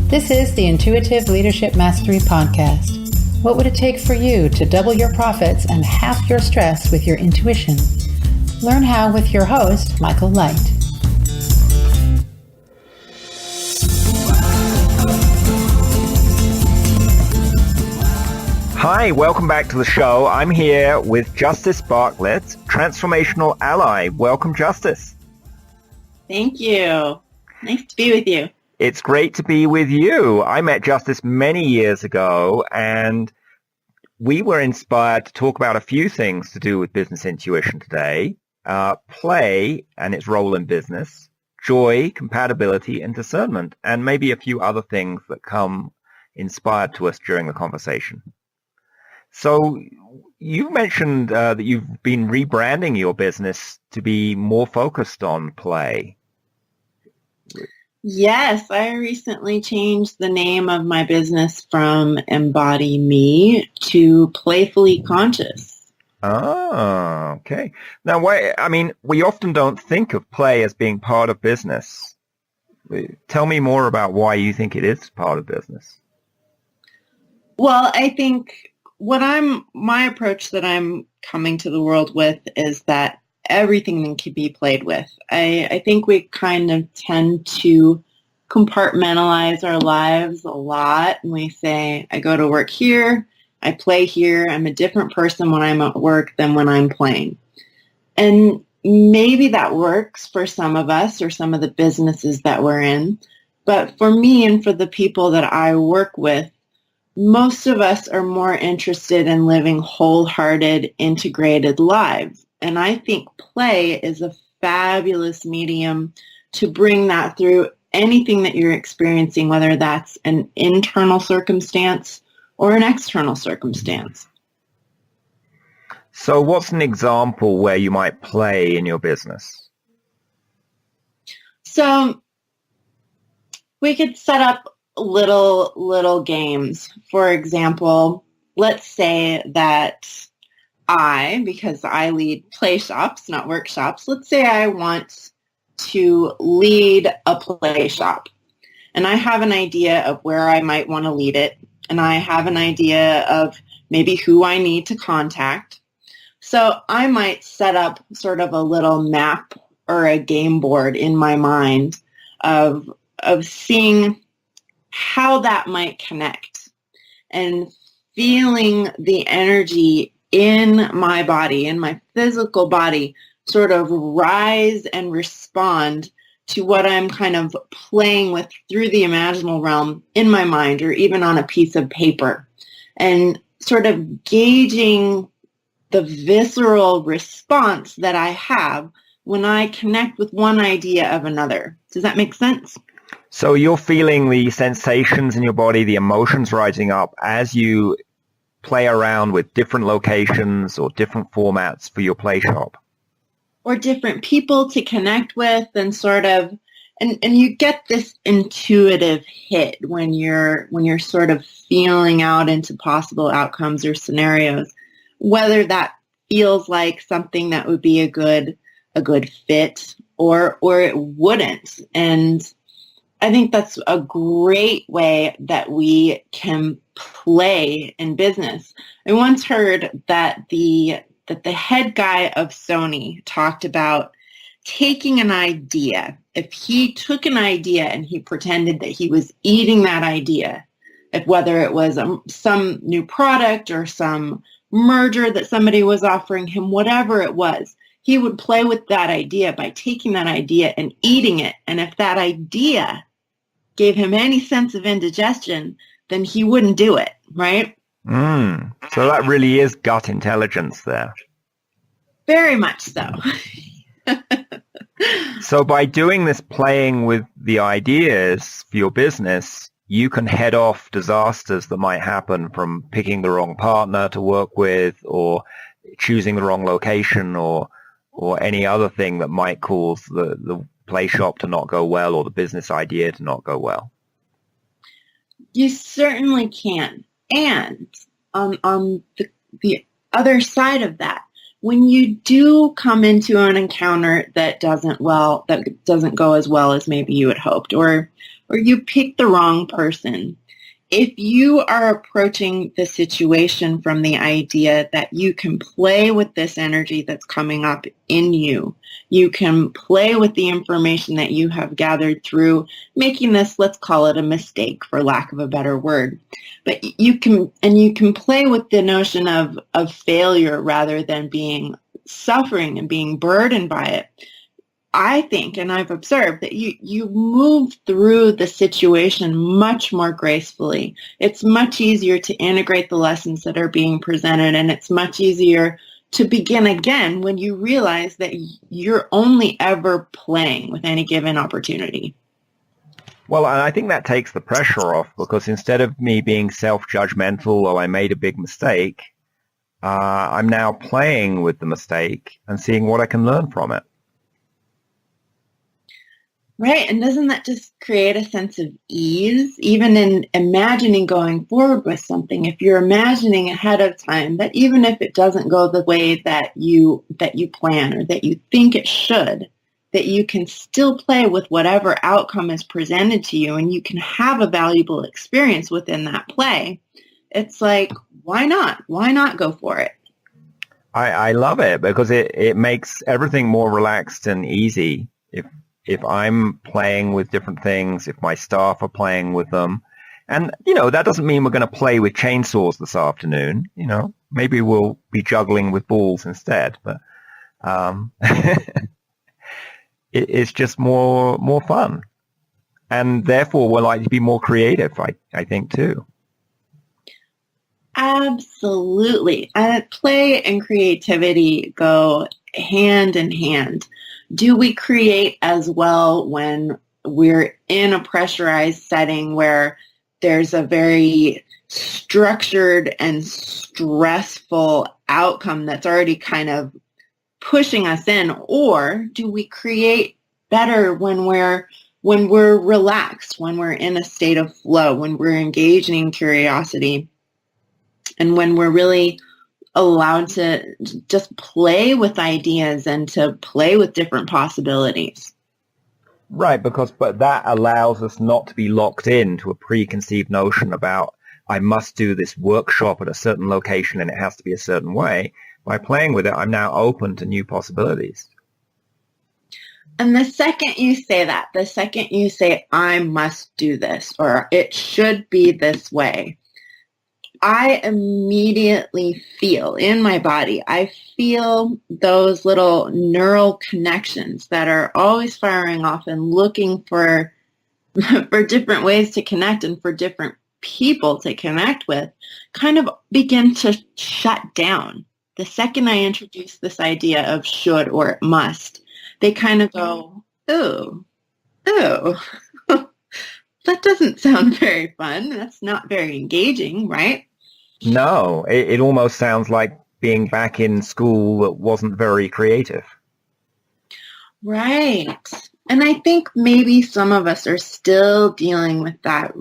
This is the Intuitive Leadership Mastery Podcast. What would it take for you to double your profits and half your stress with your intuition? Learn how with your host, Michael Light. Hi, welcome back to the show. I'm here with Justice Bartlett, Transformational Ally. Welcome, Justice. Thank you. Nice to be with you. It's great to be with you. I met Justice many years ago, and we were inspired to talk about a few things to do with business intuition today. Play and its role in business, joy, compatibility, and discernment, and maybe a few other things that come inspired to us during the conversation. So you mentioned that you've been rebranding your business to be more focused on play. Yes, I recently changed the name of my business from EmBody Me to Playfully Conscious. Ah, okay. Now, we often don't think of play as being part of business. Tell me more about why you think it is part of business. Well, I think my approach that I'm coming to the world with is that everything can be played with. I think we kind of tend to compartmentalize our lives a lot. And we say, I go to work here, I play here, I'm a different person when I'm at work than when I'm playing. And maybe that works for some of us or some of the businesses that we're in. But for me and for the people that I work with, most of us are more interested in living wholehearted, integrated lives. And I think play is a fabulous medium to bring that through anything that you're experiencing, whether that's an internal circumstance or an external circumstance. So what's an example where you might play in your business? So we could set up little games. For example, let's say that because I lead play shops, not workshops, let's say I want to lead a play shop. And I have an idea of where I might want to lead it. And I have an idea of maybe who I need to contact. So I might set up sort of a little map or a game board in my mind of seeing how that might connect and feeling the energy in my body, in my physical body, sort of rise and respond to what I'm kind of playing with through the imaginal realm in my mind or even on a piece of paper, and sort of gauging the visceral response that I have when I connect with one idea of another. Does that make sense? So you're feeling the sensations in your body, the emotions rising up as you play around with different locations or different formats for your play shop. Or different people to connect with, and sort of, and you get this intuitive hit when you're sort of feeling out into possible outcomes or scenarios, whether that feels like something that would be a good fit or it wouldn't. And I think that's a great way that we can play in business. I once heard that the head guy of Sony talked about taking an idea. If he took an idea and he pretended that he was eating that idea, whether it was some new product or some merger that somebody was offering him, whatever it was, he would play with that idea by taking that idea and eating it. And if that idea gave him any sense of indigestion, then he wouldn't do it, right? So that really is gut intelligence there. Very much so. So by doing this playing with the ideas for your business, you can head off disasters that might happen from picking the wrong partner to work with, or choosing the wrong location, or any other thing that might cause the play shop to not go well or the business idea to not go well. You certainly can. And on the other side of that, when you do come into an encounter that doesn't go as well as maybe you had hoped, or or you pick the wrong person. If you are approaching the situation from the idea that you can play with this energy that's coming up in you, you can play with the information that you have gathered through making this, let's call it a mistake for lack of a better word. But you can play with the notion of failure rather than being suffering and being burdened by it. I think, and I've observed, that you move through the situation much more gracefully. It's much easier to integrate the lessons that are being presented, and it's much easier to begin again when you realize that you're only ever playing with any given opportunity. Well, I think that takes the pressure off, because instead of me being self-judgmental or I made a big mistake, I'm now playing with the mistake and seeing what I can learn from it. Right. And doesn't that just create a sense of ease, even in imagining going forward with something? If you're imagining ahead of time that even if it doesn't go the way that you plan or that you think it should, that you can still play with whatever outcome is presented to you and you can have a valuable experience within that play, it's like, why not? Why not go for it? I love it because it makes everything more relaxed and easy. If I'm playing with different things, if my staff are playing with them, and, that doesn't mean we're going to play with chainsaws this afternoon, maybe we'll be juggling with balls instead, but it's just more fun. And therefore we're likely to be more creative, I think, too. Absolutely. Play and creativity go hand in hand. Do we create as well when we're in a pressurized setting where there's a very structured and stressful outcome that's already kind of pushing us in? Or do we create better when we're relaxed, when we're in a state of flow, when we're engaging in curiosity, and when we're really allowed to just play with ideas and to play with different possibilities? Right, but that allows us not to be locked into a preconceived notion about I must do this workshop at a certain location and it has to be a certain way. By playing with it, I'm now open to new possibilities. And the second you say that, the second you say, I must do this, or it should be this way, I immediately feel in my body, I feel those little neural connections that are always firing off and looking for different ways to connect and for different people to connect with, kind of begin to shut down. The second I introduce this idea of should or must, they kind of go, ooh, that doesn't sound very fun. That's not very engaging, right? No, it almost sounds like being back in school that wasn't very creative. Right. And I think maybe some of us are still dealing with that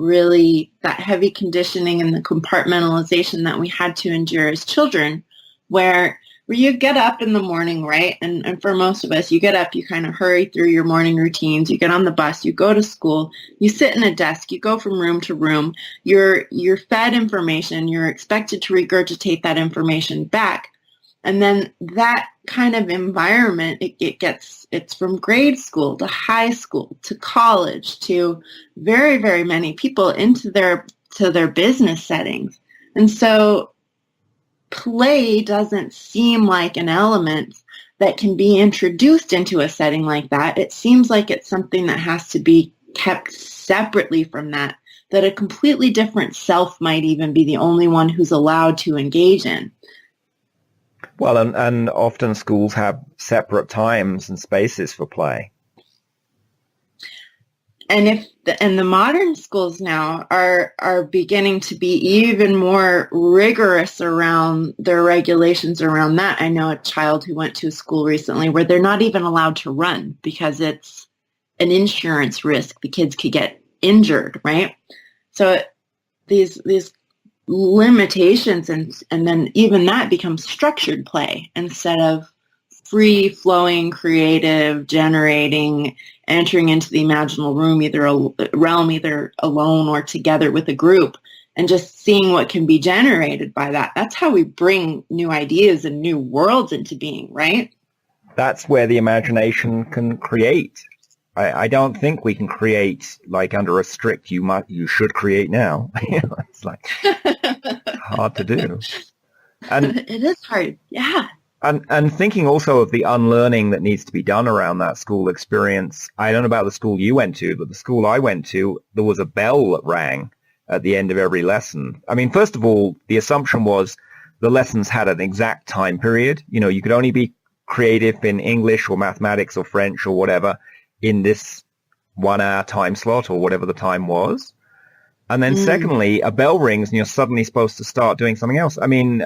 heavy conditioning and the compartmentalization that we had to endure as children, where you get up in the morning, right? And for most of us, you get up, you kind of hurry through your morning routines, you get on the bus, you go to school, you sit in a desk, you go from room to room, you're fed information, you're expected to regurgitate that information back. And then that kind of environment, it's from grade school to high school to college to very, very many people into their business settings. And so play doesn't seem like an element that can be introduced into a setting like that. It seems like it's something that has to be kept separately from that a completely different self might even be the only one who's allowed to engage in. Well, and often schools have separate times and spaces for play. And the modern schools now are beginning to be even more rigorous around their regulations around that. I know a child who went to a school recently where they're not even allowed to run because it's an insurance risk. The kids could get injured, right? So these limitations and then even that becomes structured play instead of free-flowing, creative, generating, entering into the imaginal room, either alone or together with a group, and just seeing what can be generated by that. That's how we bring new ideas and new worlds into being, right? That's where the imagination can create. I don't think we can create like under a strict you should create now. It's like hard to do. And it is hard, yeah. And thinking also of the unlearning that needs to be done around that school experience. I don't know about the school you went to, but the school I went to, there was a bell that rang at the end of every lesson. I mean, first of all, the assumption was the lessons had an exact time period. You know, you could only be creative in English or mathematics or French or whatever in this 1 hour time slot or whatever the time was. And then secondly, a bell rings and you're suddenly supposed to start doing something else. I mean,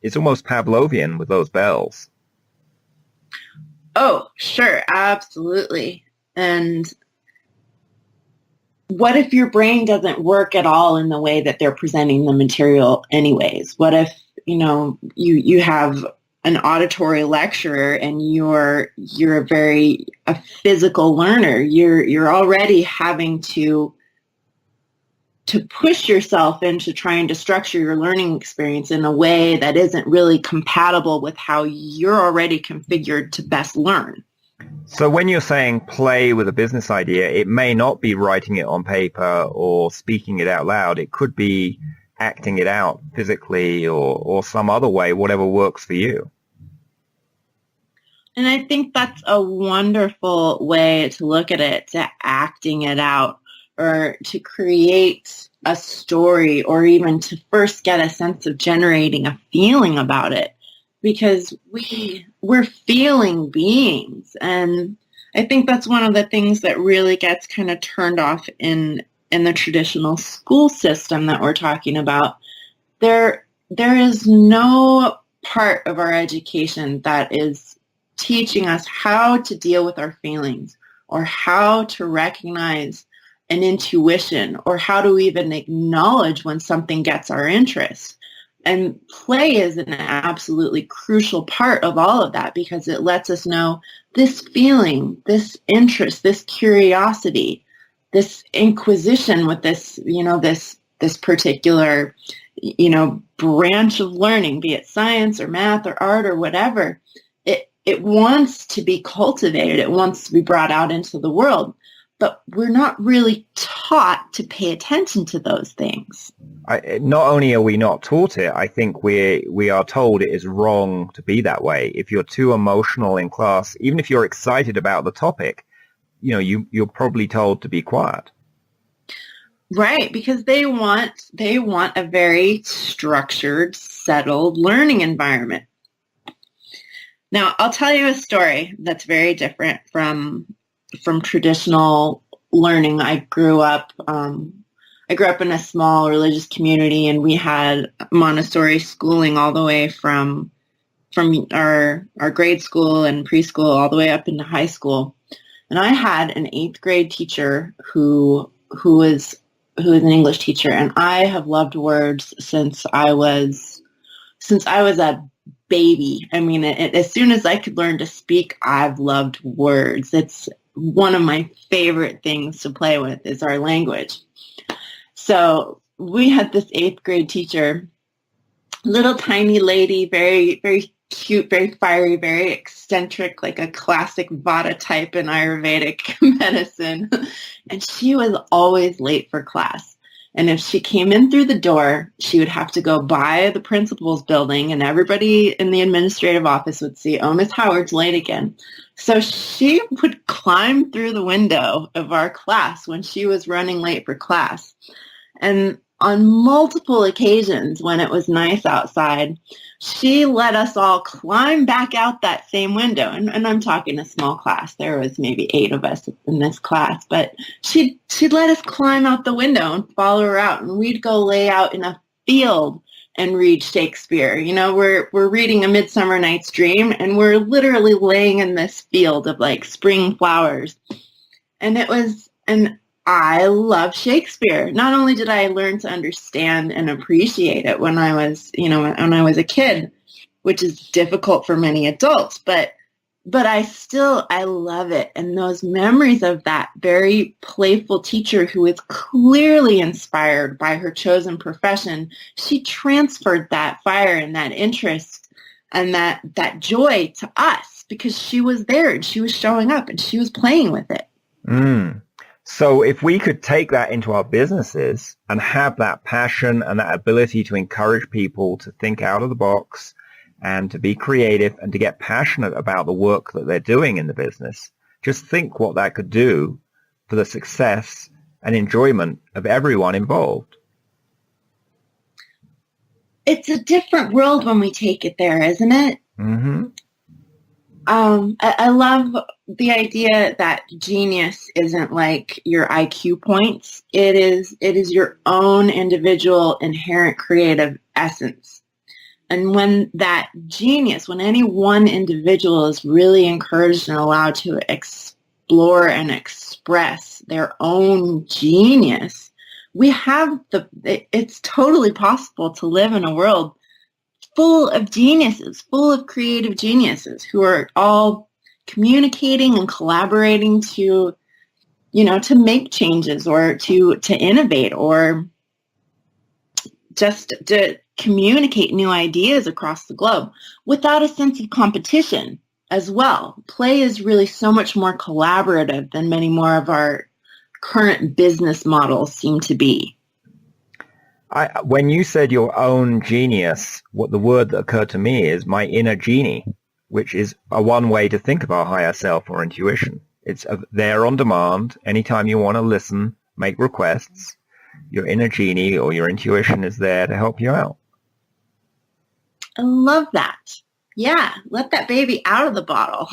it's almost Pavlovian with those bells. Oh, sure. Absolutely. And what if your brain doesn't work at all in the way that they're presenting the material anyways? What if, you have an auditory lecturer and you're a physical learner? You're already having to push yourself into trying to structure your learning experience in a way that isn't really compatible with how you're already configured to best learn. So when you're saying play with a business idea, it may not be writing it on paper or speaking it out loud. It could be acting it out physically or some other way, whatever works for you. And I think that's a wonderful way to look at it, to acting it out, or to create a story, or even to first get a sense of generating a feeling about it, because we're feeling beings. And I think that's one of the things that really gets kind of turned off in the traditional school system that we're talking about. There is no part of our education that is teaching us how to deal with our feelings, or how to recognize an intuition, or how to even acknowledge when something gets our interest. And play is an absolutely crucial part of all of that, because it lets us know this feeling, this interest, this curiosity, this inquisition with this, this particular, branch of learning, be it science or math or art or whatever. It wants to be cultivated. It wants to be brought out into the world. But we're not really taught to pay attention to those things. Not only are we not taught it, I think we are told it is wrong to be that way. If you're too emotional in class, even if you're excited about the topic, you're probably told to be quiet. Right, because they want a very structured, settled learning environment. Now, I'll tell you a story that's very different from traditional learning. I grew up in a small religious community, and we had Montessori schooling all the way from our grade school and preschool all the way up into high school. And I had an 8th grade teacher who was an English teacher, and I have loved words since I was a baby. I mean, as soon as I could learn to speak, I've loved words. It's one of my favorite things to play with is our language. So we had this 8th grade teacher, little tiny lady, very, very cute, very fiery, very eccentric, like a classic Vata type in Ayurvedic medicine. And she was always late for class. And if she came in through the door, she would have to go by the principal's building, and everybody in the administrative office would see, oh, Miss Howard's late again. So she would climb through the window of our class when she was running late for class. And on multiple occasions when it was nice outside, she let us all climb back out that same window. And I'm talking a small class. There was maybe 8 of us in this class. But she'd let us climb out the window and follow her out. And we'd go lay out in a field and read Shakespeare. We're reading A Midsummer Night's Dream, and we're literally laying in this field of like spring flowers. And I love Shakespeare. Not only did I learn to understand and appreciate it when I was a kid, which is difficult for many adults, but but I love it. And those memories of that very playful teacher who was clearly inspired by her chosen profession, she transferred that fire and that interest and that joy to us because she was there and she was showing up and she was playing with it. So if we could take that into our businesses and have that passion and that ability to encourage people to think out of the box and to be creative and to get passionate about the work that they're doing in the business, just think what that could do for the success and enjoyment of everyone involved. It's a different world when we take it there, isn't it? Mm-hmm. I love the idea that genius isn't like your IQ points. It is your own individual inherent creative essence. And when that genius, when any one individual is really encouraged and allowed to explore and express their own genius, it's totally possible to live in a world full of geniuses, full of creative geniuses who are all communicating and collaborating to make changes or to innovate or just to communicate new ideas across the globe without a sense of competition as well. Play is really so much more collaborative than many more of our current business models seem to be. When you said your own genius, what the word that occurred to me is my inner genie, which is one way to think of our higher self or intuition. It's there on demand. Anytime you want to listen, make requests, your inner genie or your intuition is there to help you out. I love that. Yeah, let that baby out of the bottle.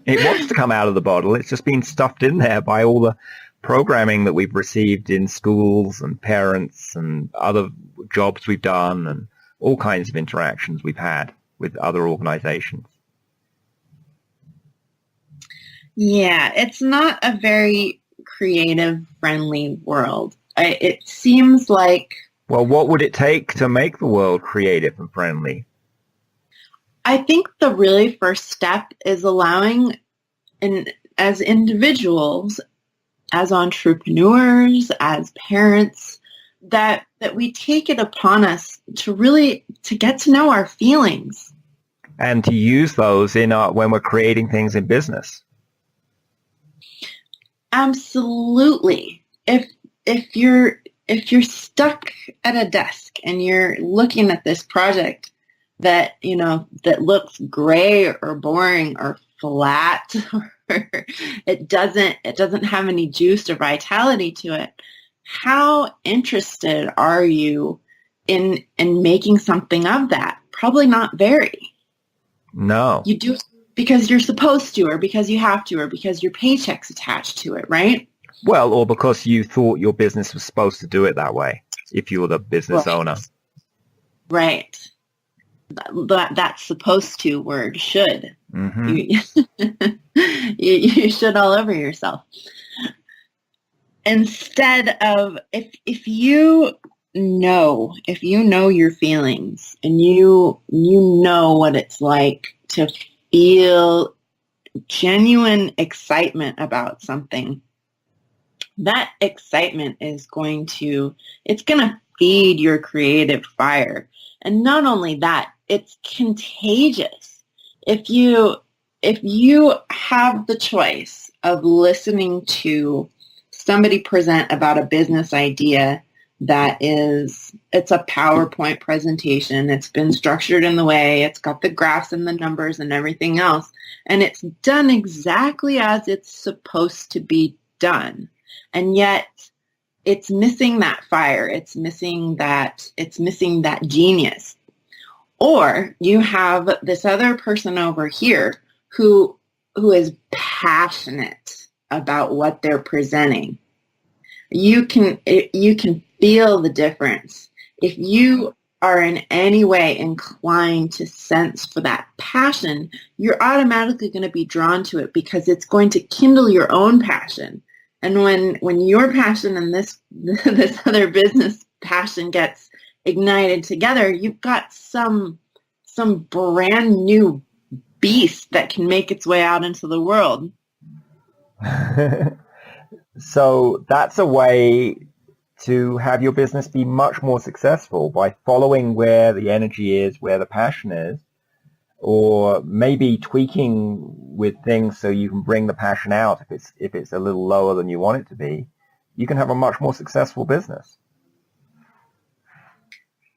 It wants to come out of the bottle. It's just been stuffed in there by all the programming that we've received in schools and parents and other jobs we've done and all kinds of interactions we've had with other organizations. Yeah, it's not a very creative, friendly world. It seems like... Well, what would it take to make the world creative and friendly? I think the really first step is allowing, as individuals, as entrepreneurs, as parents, that we take it upon us to get to know our feelings. And to use those when we're creating things in business. Absolutely. If you're stuck at a desk and you're looking at this project that looks gray or boring or flat, or it doesn't have any juice or vitality to it, how interested are you in making something of that? Probably not very. No. You do because you're supposed to, or because you have to, or because your paycheck's attached to it, right? Well, or because you thought your business was supposed to do it that way, if you were the business owner. Right. That supposed to word should. Mm-hmm. You should all over yourself. Instead of, if you know your feelings and you know what it's like to feel genuine excitement about something, that excitement is going to feed your creative fire. And not only that, it's contagious. If you have the choice of listening to somebody present about a business idea it's a PowerPoint presentation, it's been structured in the way, it's got the graphs and the numbers and everything else, and it's done exactly as it's supposed to be done. And yet it's missing that fire. It's missing that genius. Or you have this other person over here who is passionate about what they're presenting. You can feel the difference. If you are in any way inclined to sense for that passion, you're automatically going to be drawn to it because it's going to kindle your own passion. And when your passion and this other business passion gets ignited together, you've got some brand new beast that can make its way out into the world. So that's a way to have your business be much more successful, by following where the energy is, where the passion is, or maybe tweaking with things so you can bring the passion out if it's a little lower than you want it to be. You can have a much more successful business.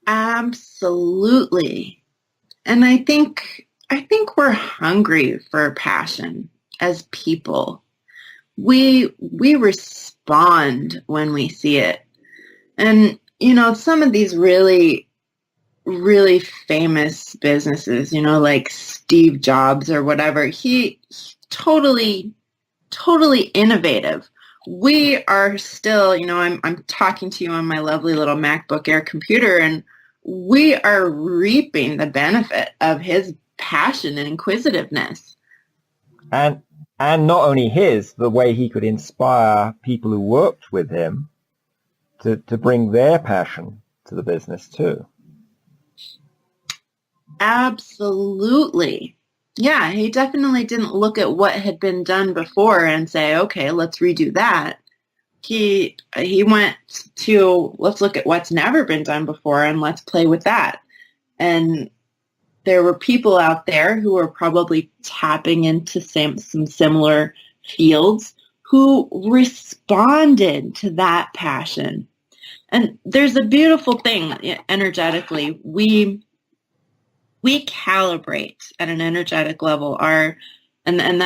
Absolutely. And I think we're hungry for passion as people. We respond when we see it. And, some of these really, really famous businesses, like Steve Jobs or whatever, he's totally innovative. We are still, I'm talking to you on my lovely little MacBook Air computer, and we are reaping the benefit of his passion and inquisitiveness. And not only the way he could inspire people who worked with him to bring their passion to the business too. Absolutely. Yeah, he definitely didn't look at what had been done before and say, okay, let's redo that. He went to, let's look at what's never been done before and let's play with that. And there were people out there who were probably tapping into some similar fields who responded to that passion. And there's a beautiful thing energetically. We calibrate at an energetic level, and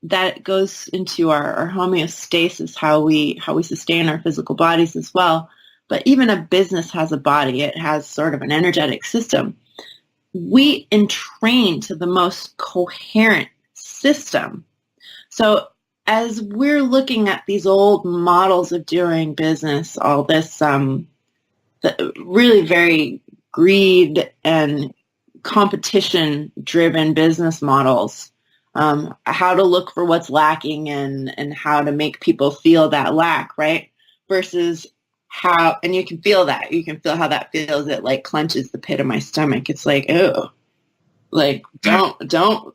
that goes into our homeostasis, how we sustain our physical bodies as well. But even a business has a body. It has sort of an energetic system. We entrain to the most coherent system. So as we're looking at these old models of doing business, all this really very greed and competition-driven business models, how to look for what's lacking and how to make people feel that lack, right? Versus how, and you can feel that. You can feel how that feels. It like clenches the pit of my stomach. It's like, ew. Like, don't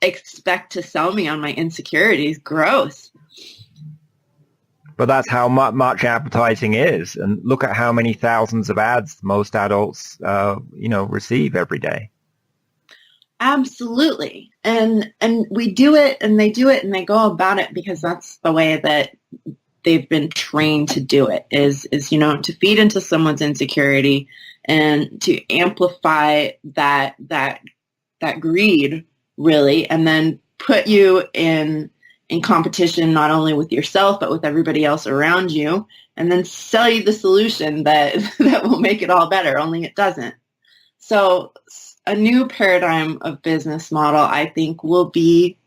expect to sell me on my insecurities. Gross. But that's how much advertising is. And look at how many thousands of ads most adults, receive every day. Absolutely. And we do it, and they do it, and they go about it because that's the way that they've been trained to do it, is to feed into someone's insecurity and to amplify that greed, really, and then put you in competition not only with yourself but with everybody else around you, and then sell you the solution that will make it all better, only it doesn't. So a new paradigm of business model, I think, will be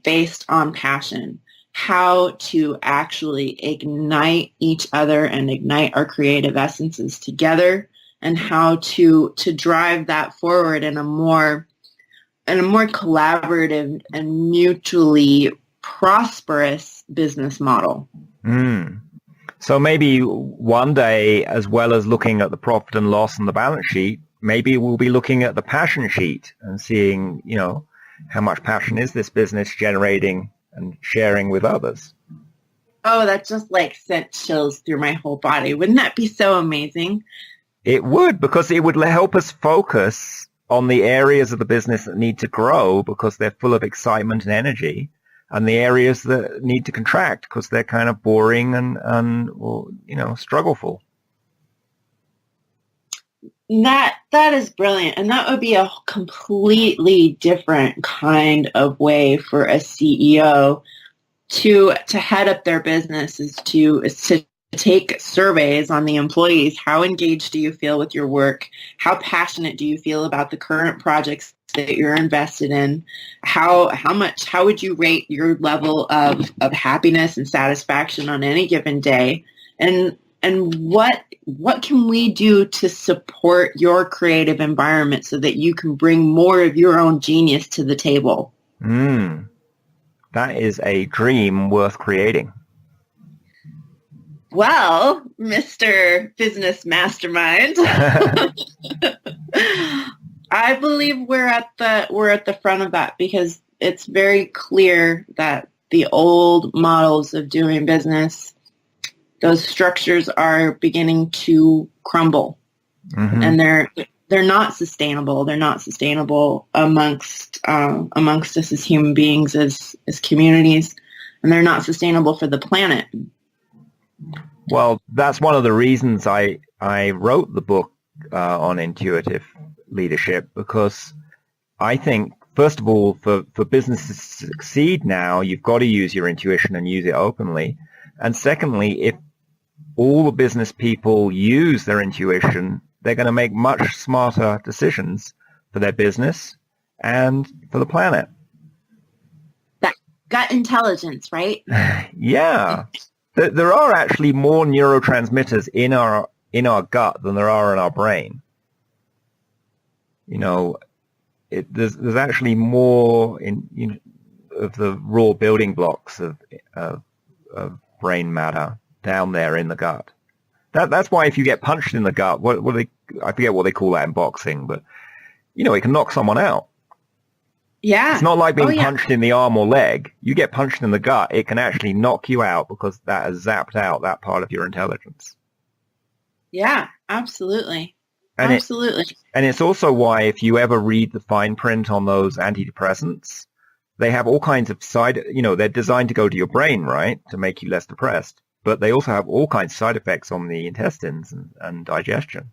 based on passion, how to actually ignite each other and ignite our creative essences together, and how to drive that forward in a more collaborative and mutually prosperous business model. So maybe one day, as well as looking at the profit and loss and the balance sheet, maybe we'll be looking at the passion sheet and seeing, how much passion is this business generating and sharing with others. Oh, that just sent chills through my whole body. Wouldn't that be so amazing? It would, because it would help us focus on the areas of the business that need to grow because they're full of excitement and energy, and the areas that need to contract because they're kind of boring and struggleful. That is brilliant. And that would be a completely different kind of way for a CEO to head up their business, is to take surveys on the employees. How engaged do you feel with your work? How passionate do you feel about the current projects that you're invested in? How would you rate your level of happiness and satisfaction on any given day? And what can we do to support your creative environment so that you can bring more of your own genius to the table? That is a dream worth creating. Well, Mr. Business Mastermind, I believe we're at the front of that, because it's very clear that the old models of doing business, those structures are beginning to crumble, and they're not sustainable. They're not sustainable amongst us as human beings, as communities, and they're not sustainable for the planet. Well, that's one of the reasons I wrote the book on intuitive leadership, because I think, first of all, for businesses to succeed now, you've got to use your intuition and use it openly. And secondly, if all the business people use their intuition, they're going to make much smarter decisions for their business and for the planet. That gut intelligence, right? Yeah. There are actually more neurotransmitters in our gut than there are in our brain. You know, there's actually more of the raw building blocks of brain matter down there in the gut. That's why if you get punched in the gut, I forget what they call that in boxing, but it can knock someone out. Yeah. It's not like being punched in the arm or leg. You get punched in the gut, it can actually knock you out because that has zapped out that part of your intelligence. Yeah, absolutely. And absolutely. It's also why, if you ever read the fine print on those antidepressants, they have all kinds of they're designed to go to your brain, right, to make you less depressed. But they also have all kinds of side effects on the intestines and digestion.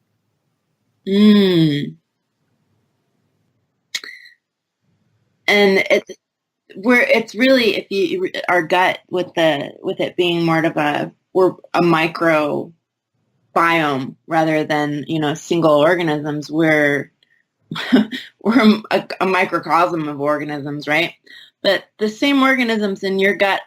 And it's really, if you, our gut, with it being more of we're a micro biome rather than single organisms. We're a microcosm of organisms, right? But the same organisms in your gut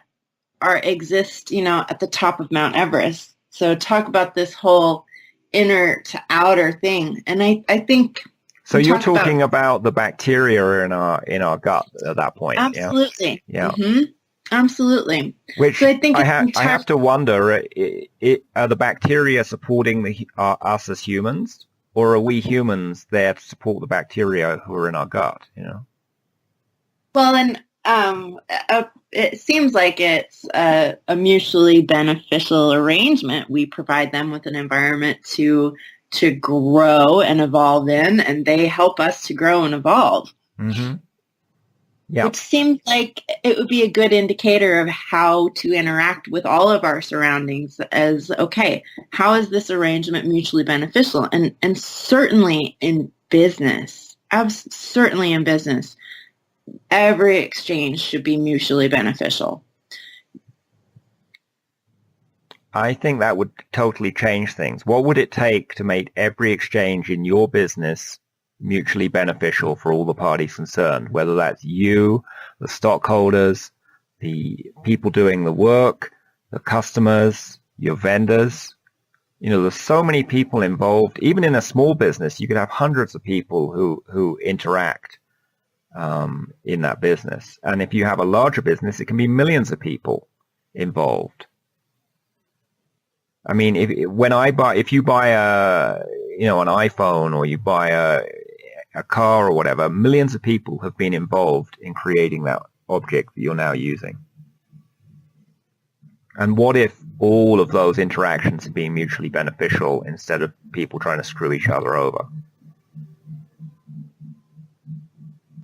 exist at the top of Mount Everest. So talk about this whole inner to outer thing, and I think. So you're talking about the bacteria in our gut at that point. Absolutely. Yeah. Mm-hmm. Absolutely. Which so I think I have to wonder, are the bacteria supporting us as humans, or are we humans there to support the bacteria who are in our gut? Well, and it seems like it's a mutually beneficial arrangement. We provide them with an environment to grow and evolve in, and they help us to grow and evolve. Mm-hmm. Yeah. Which seems like it would be a good indicator of how to interact with all of our surroundings as, okay, how is this arrangement mutually beneficial? And certainly in business, every exchange should be mutually beneficial. I think that would totally change things. What would it take to make every exchange in your business mutually beneficial for all the parties concerned, whether that's you, the stockholders, the people doing the work, the customers, your vendors? There's so many people involved. Even in a small business, you could have hundreds of people who interact in that business. And if you have a larger business, it can be millions of people involved. I mean, if you buy an iPhone, or you buy a car or whatever, millions of people have been involved in creating that object that you're now using. And what if all of those interactions are being mutually beneficial instead of people trying to screw each other over?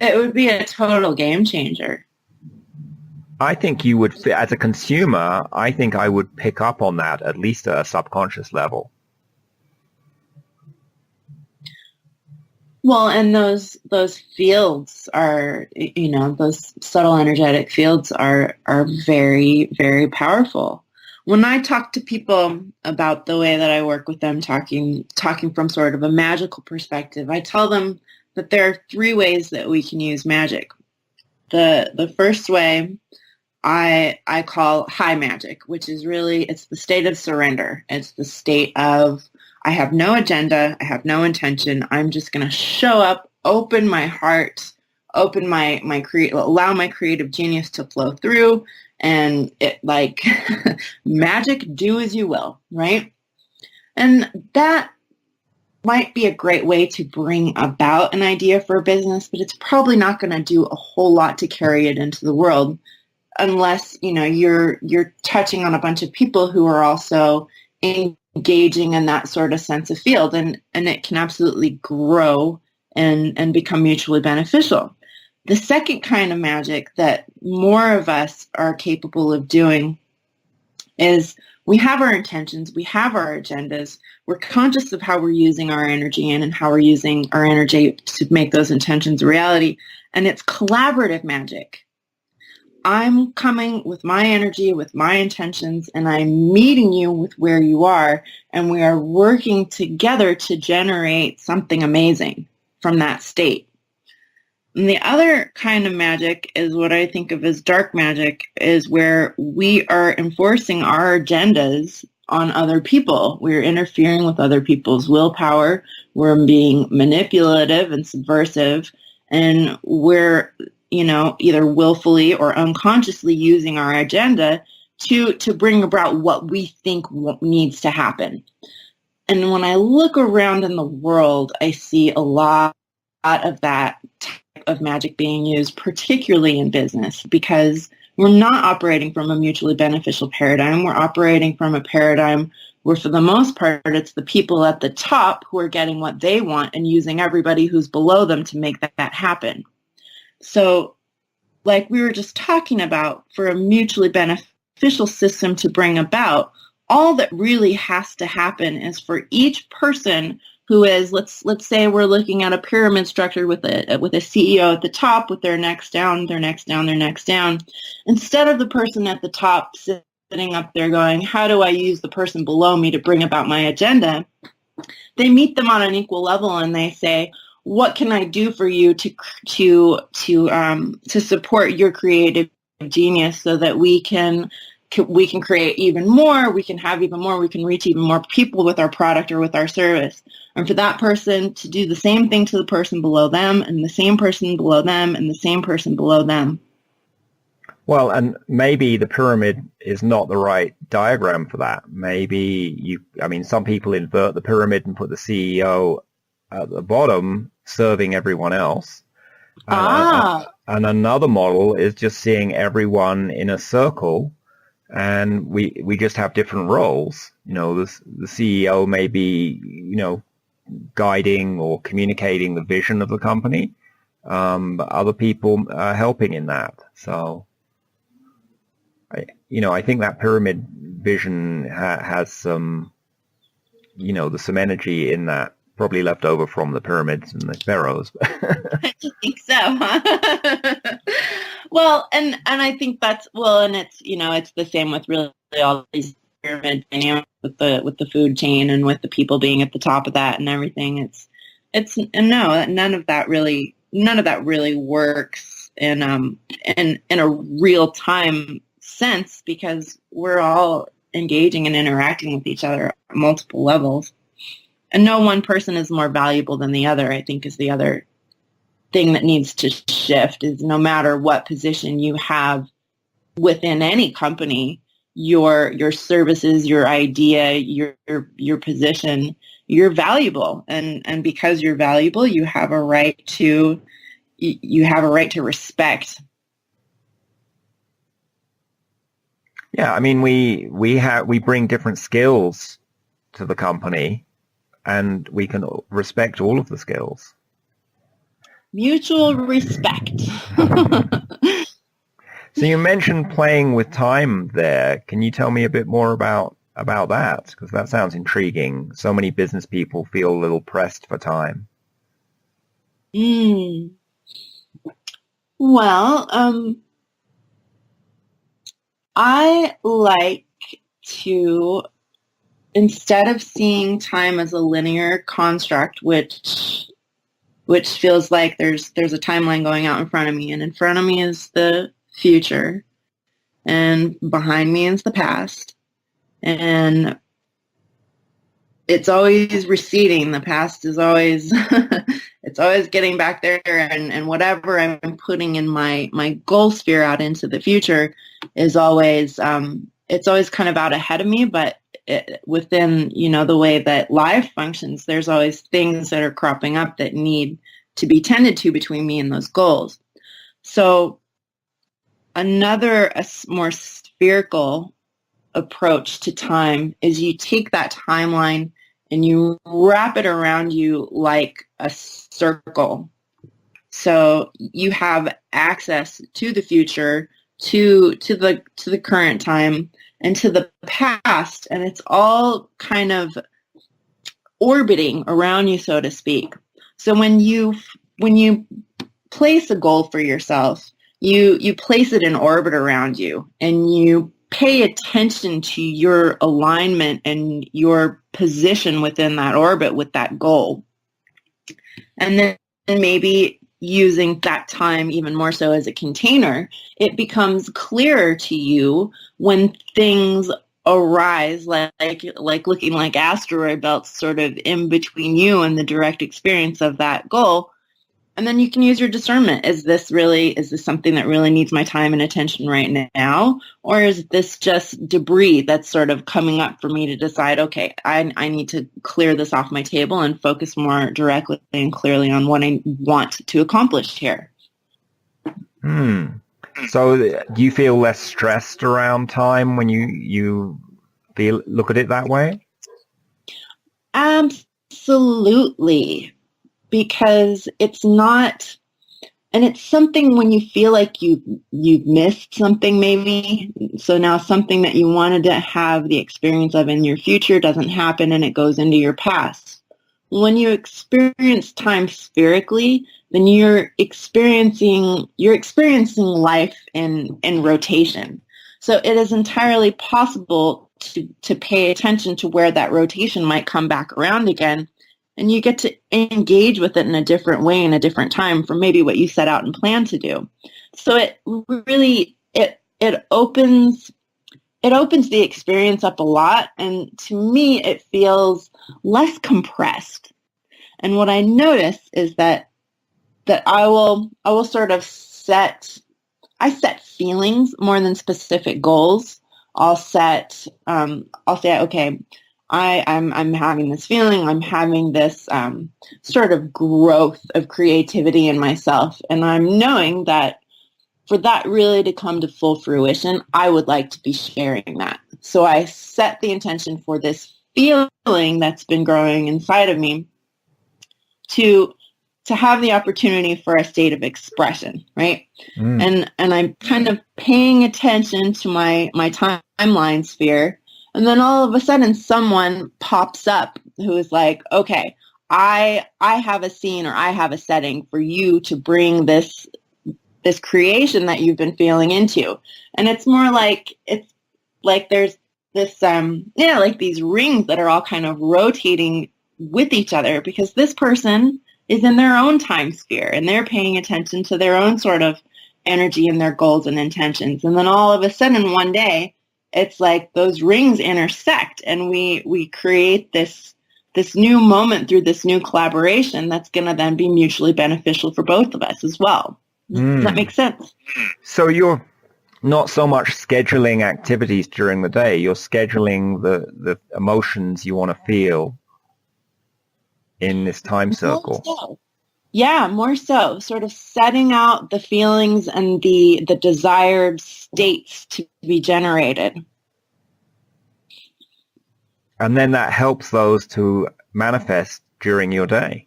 It would be a total game changer. I think you would, as a consumer, I think I would pick up on that at least at a subconscious level. Well, and those fields are, those subtle energetic fields are very, very powerful. When I talk to people about the way that I work with them, talking from sort of a magical perspective, I tell them that there are 3 ways that we can use magic. The first way I call high magic, which is really, it's the state of surrender. It's the state of, I have no agenda, I have no intention. I'm just going to show up, open my heart, open allow my creative genius to flow through, and it, like magic, do as you will, right? And that might be a great way to bring about an idea for a business, but it's probably not going to do a whole lot to carry it into the world unless, you're touching on a bunch of people who are also engaging in that sort of sense of field, and it can absolutely grow and become mutually beneficial. The second kind of magic that more of us are capable of doing is we have our intentions, we have our agendas, we're conscious of how we're using our energy and how we're using our energy to make those intentions a reality, and it's collaborative magic. I'm coming with my energy, with my intentions, and I'm meeting you with where you are, and we are working together to generate something amazing from that state. And the other kind of magic is what I think of as dark magic, is where we are enforcing our agendas on other people. We're interfering with other people's willpower. We're being manipulative and subversive, and we're either willfully or unconsciously using our agenda to bring about what we think needs to happen. And when I look around in the world, I see a lot of that type of magic being used, particularly in business, because we're not operating from a mutually beneficial paradigm. We're operating from a paradigm where, for the most part, it's the people at the top who are getting what they want and using everybody who's below them to make that happen. So, like we were just talking about, for a mutually beneficial system to bring about, all that really has to happen is for each person who is, let's say we're looking at a pyramid structure with a CEO at the top, with their next down, their next down, their next down. Instead of the person at the top sitting up there going, how do I use the person below me to bring about my agenda? They meet them on an equal level and they say, what can I do for you to support your creative genius so that we can create even more, we can have even more, we can reach even more people with our product or with our service. And for that person to do the same thing to the person below them, and the same person below them, and the same person below them. Well, and maybe the pyramid is not the right diagram for that. Maybe some people invert the pyramid and put the CEO at the bottom, serving everyone else. And another model is just seeing everyone in a circle, and we just have different roles. The CEO may be, guiding or communicating the vision of the company, but other people are helping in that. So, I think that pyramid vision has some, there's some energy in that, probably left over from the pyramids and the pharaohs. I think so. Well, and I think and it's, it's the same with really all these pyramid dynamics with the food chain and with the people being at the top of that and everything. None of that really works in a real time sense, because we're all engaging and interacting with each other at multiple levels. And no one person is more valuable than the other, I think, is the other thing that needs to shift, is no matter what position you have within any company, your services, your idea, your position, you're valuable. And because you're valuable, you have a right to respect. Yeah, we bring different skills to the company, and we can respect all of the skills. Mutual respect. So you mentioned playing with time there. Can you tell me a bit more about that? Because that sounds intriguing. So many business people feel a little pressed for time. Well, I like to, instead of seeing time as a linear construct, which feels like there's a timeline going out in front of me, and in front of me is the future, and behind me is the past, and it's always receding. The past is always it's always getting back there, and whatever I'm putting in my goal sphere out into the future is always it's always kind of out ahead of me, but within, the way that life functions, there's always things that are cropping up that need to be tended to between me and those goals. So a more spherical approach to time is you take that timeline and you wrap it around you like a circle. So you have access to the future, to the current time, and to the past, and it's all kind of orbiting around you, so to speak. So when you place a goal for yourself, you place it in orbit around you, and you pay attention to your alignment and your position within that orbit with that goal. And then maybe using that time even more so as a container, it becomes clearer to you when things arise, like looking like asteroid belts sort of in between you and the direct experience of that goal. And then you can use your discernment. Is this something that really needs my time and attention right now? Or is this just debris that's sort of coming up for me to decide, okay, I need to clear this off my table and focus more directly and clearly on what I want to accomplish here? So do you feel less stressed around time when you look at it that way? Absolutely. Because it's not, and it's something when you feel like you've missed something maybe. So now something that you wanted to have the experience of in your future doesn't happen and it goes into your past. When you experience time spherically, then you're experiencing life in rotation. So it is entirely possible to pay attention to where that rotation might come back around again. And you get to engage with it in a different way in a different time from maybe what you set out and planned to do. So it really, it opens the experience up a lot. And to me, it feels less compressed. And what I notice is that I will sort of set feelings more than specific goals. I'll say, okay, I'm having this feeling, I'm having this sort of growth of creativity in myself. And I'm knowing that for that really to come to full fruition, I would like to be sharing that. So I set the intention for this feeling that's been growing inside of me to have the opportunity for a state of expression, right? And I'm kind of paying attention to my timeline sphere. And then all of a sudden someone pops up who is like, okay, I have a scene or I have a setting for you to bring this creation that you've been feeling into. And it's more like, there's this, like these rings that are all kind of rotating with each other because this person is in their own time sphere and they're paying attention to their own sort of energy and their goals and intentions. And then all of a sudden one day, it's like those rings intersect and we create this new moment through this new collaboration that's going to then be mutually beneficial for both of us as well. Does that make sense? So you're not so much scheduling activities during the day, you're scheduling the emotions you want to feel in this time circle. So. Yeah, more so. Sort of setting out the feelings and the desired states to be generated. And then that helps those to manifest during your day.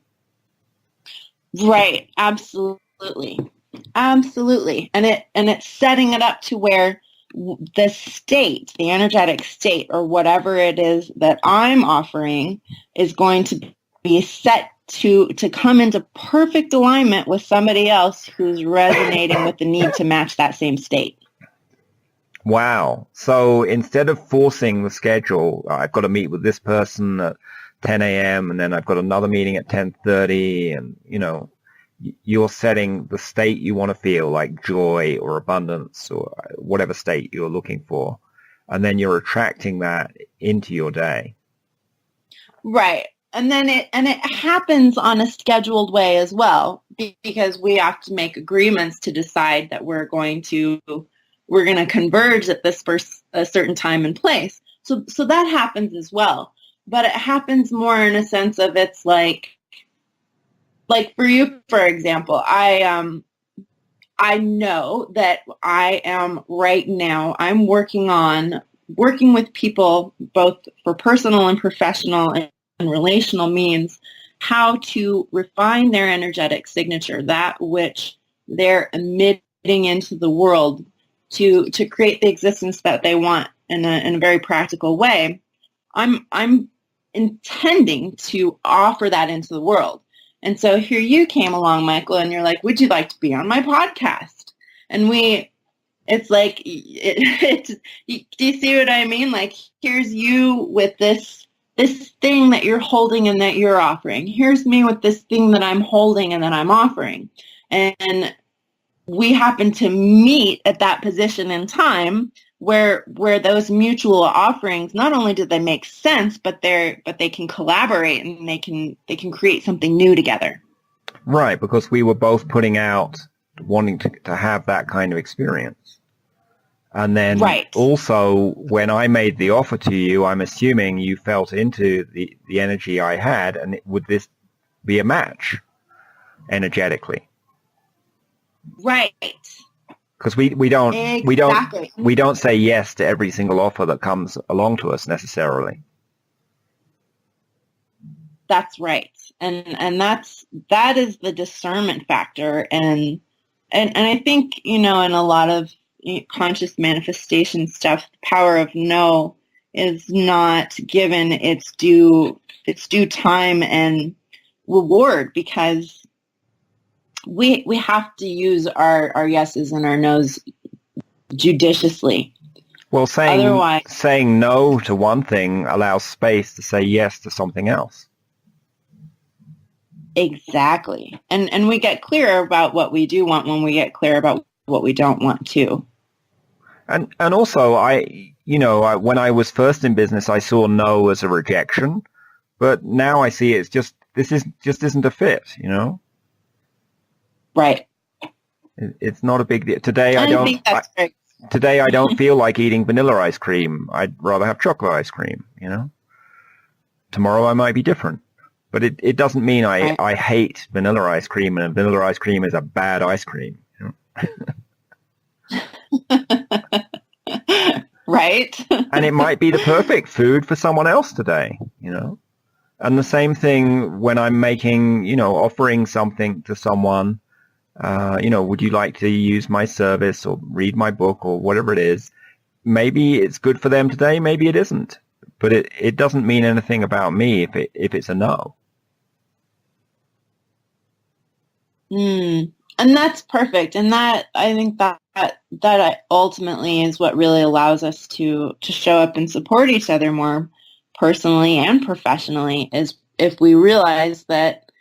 Right. Absolutely. Absolutely. And it's setting it up to where the state, the energetic state, or whatever it is that I'm offering is going to be set to come into perfect alignment with somebody else who's resonating with the need to match that same state. Wow. So instead of forcing the schedule, I've got to meet with this person at 10 a.m. and then I've got another meeting at 10:30 and, you're setting the state you want to feel, like joy or abundance or whatever state you're looking for. And then you're attracting that into your day. Right. And then it happens on a scheduled way as well, because we have to make agreements to decide that we're going to converge at a certain time and place. So that happens as well. But it happens more in a sense of it's like for you, for example, I know that I am right now, I'm working with people both for personal and professional and relational means, how to refine their energetic signature, that which they're emitting into the world to create the existence that they want in a very practical way. I'm intending to offer that into the world. And so here you came along, Michael, and you're like, would you like to be on my podcast? And it's like, do you see what I mean? Like, here's you with this thing that you're holding and that you're offering. Here's me with this thing that I'm holding and that I'm offering. And we happen to meet at that position in time where those mutual offerings, not only do they make sense, but they can collaborate and they can create something new together. Right, because we were both putting out wanting to have that kind of experience. And then also when I made the offer to you, I'm assuming you felt into the energy I had, and would this be a match energetically? Right. Because we don't say yes to every single offer that comes along to us necessarily. That's right. And that is the discernment factor. And I think, in a lot of conscious manifestation stuff, the power of no is not given its due time and reward, because we have to use our yeses and our nos judiciously. Well, saying no to one thing allows space to say yes to something else. Exactly. And we get clear about what we do want when we get clear about what we don't want to. And also, when I was first in business, I saw no as a rejection, but now I see it's just isn't a fit, Right. It's not a big deal. Today I think that's great. Today I don't feel like eating vanilla ice cream. I'd rather have chocolate ice cream, Tomorrow I might be different. But it doesn't mean I hate vanilla ice cream and vanilla ice cream is a bad ice cream. Right. And it might be the perfect food for someone else today, And the same thing when I'm making, offering something to someone, would you like to use my service or read my book or whatever it is? Maybe it's good for them today, maybe it isn't. But it doesn't mean anything about me if it's a no. And that's perfect. And that, I think that ultimately is what really allows us to show up and support each other more personally and professionally, is if we realize that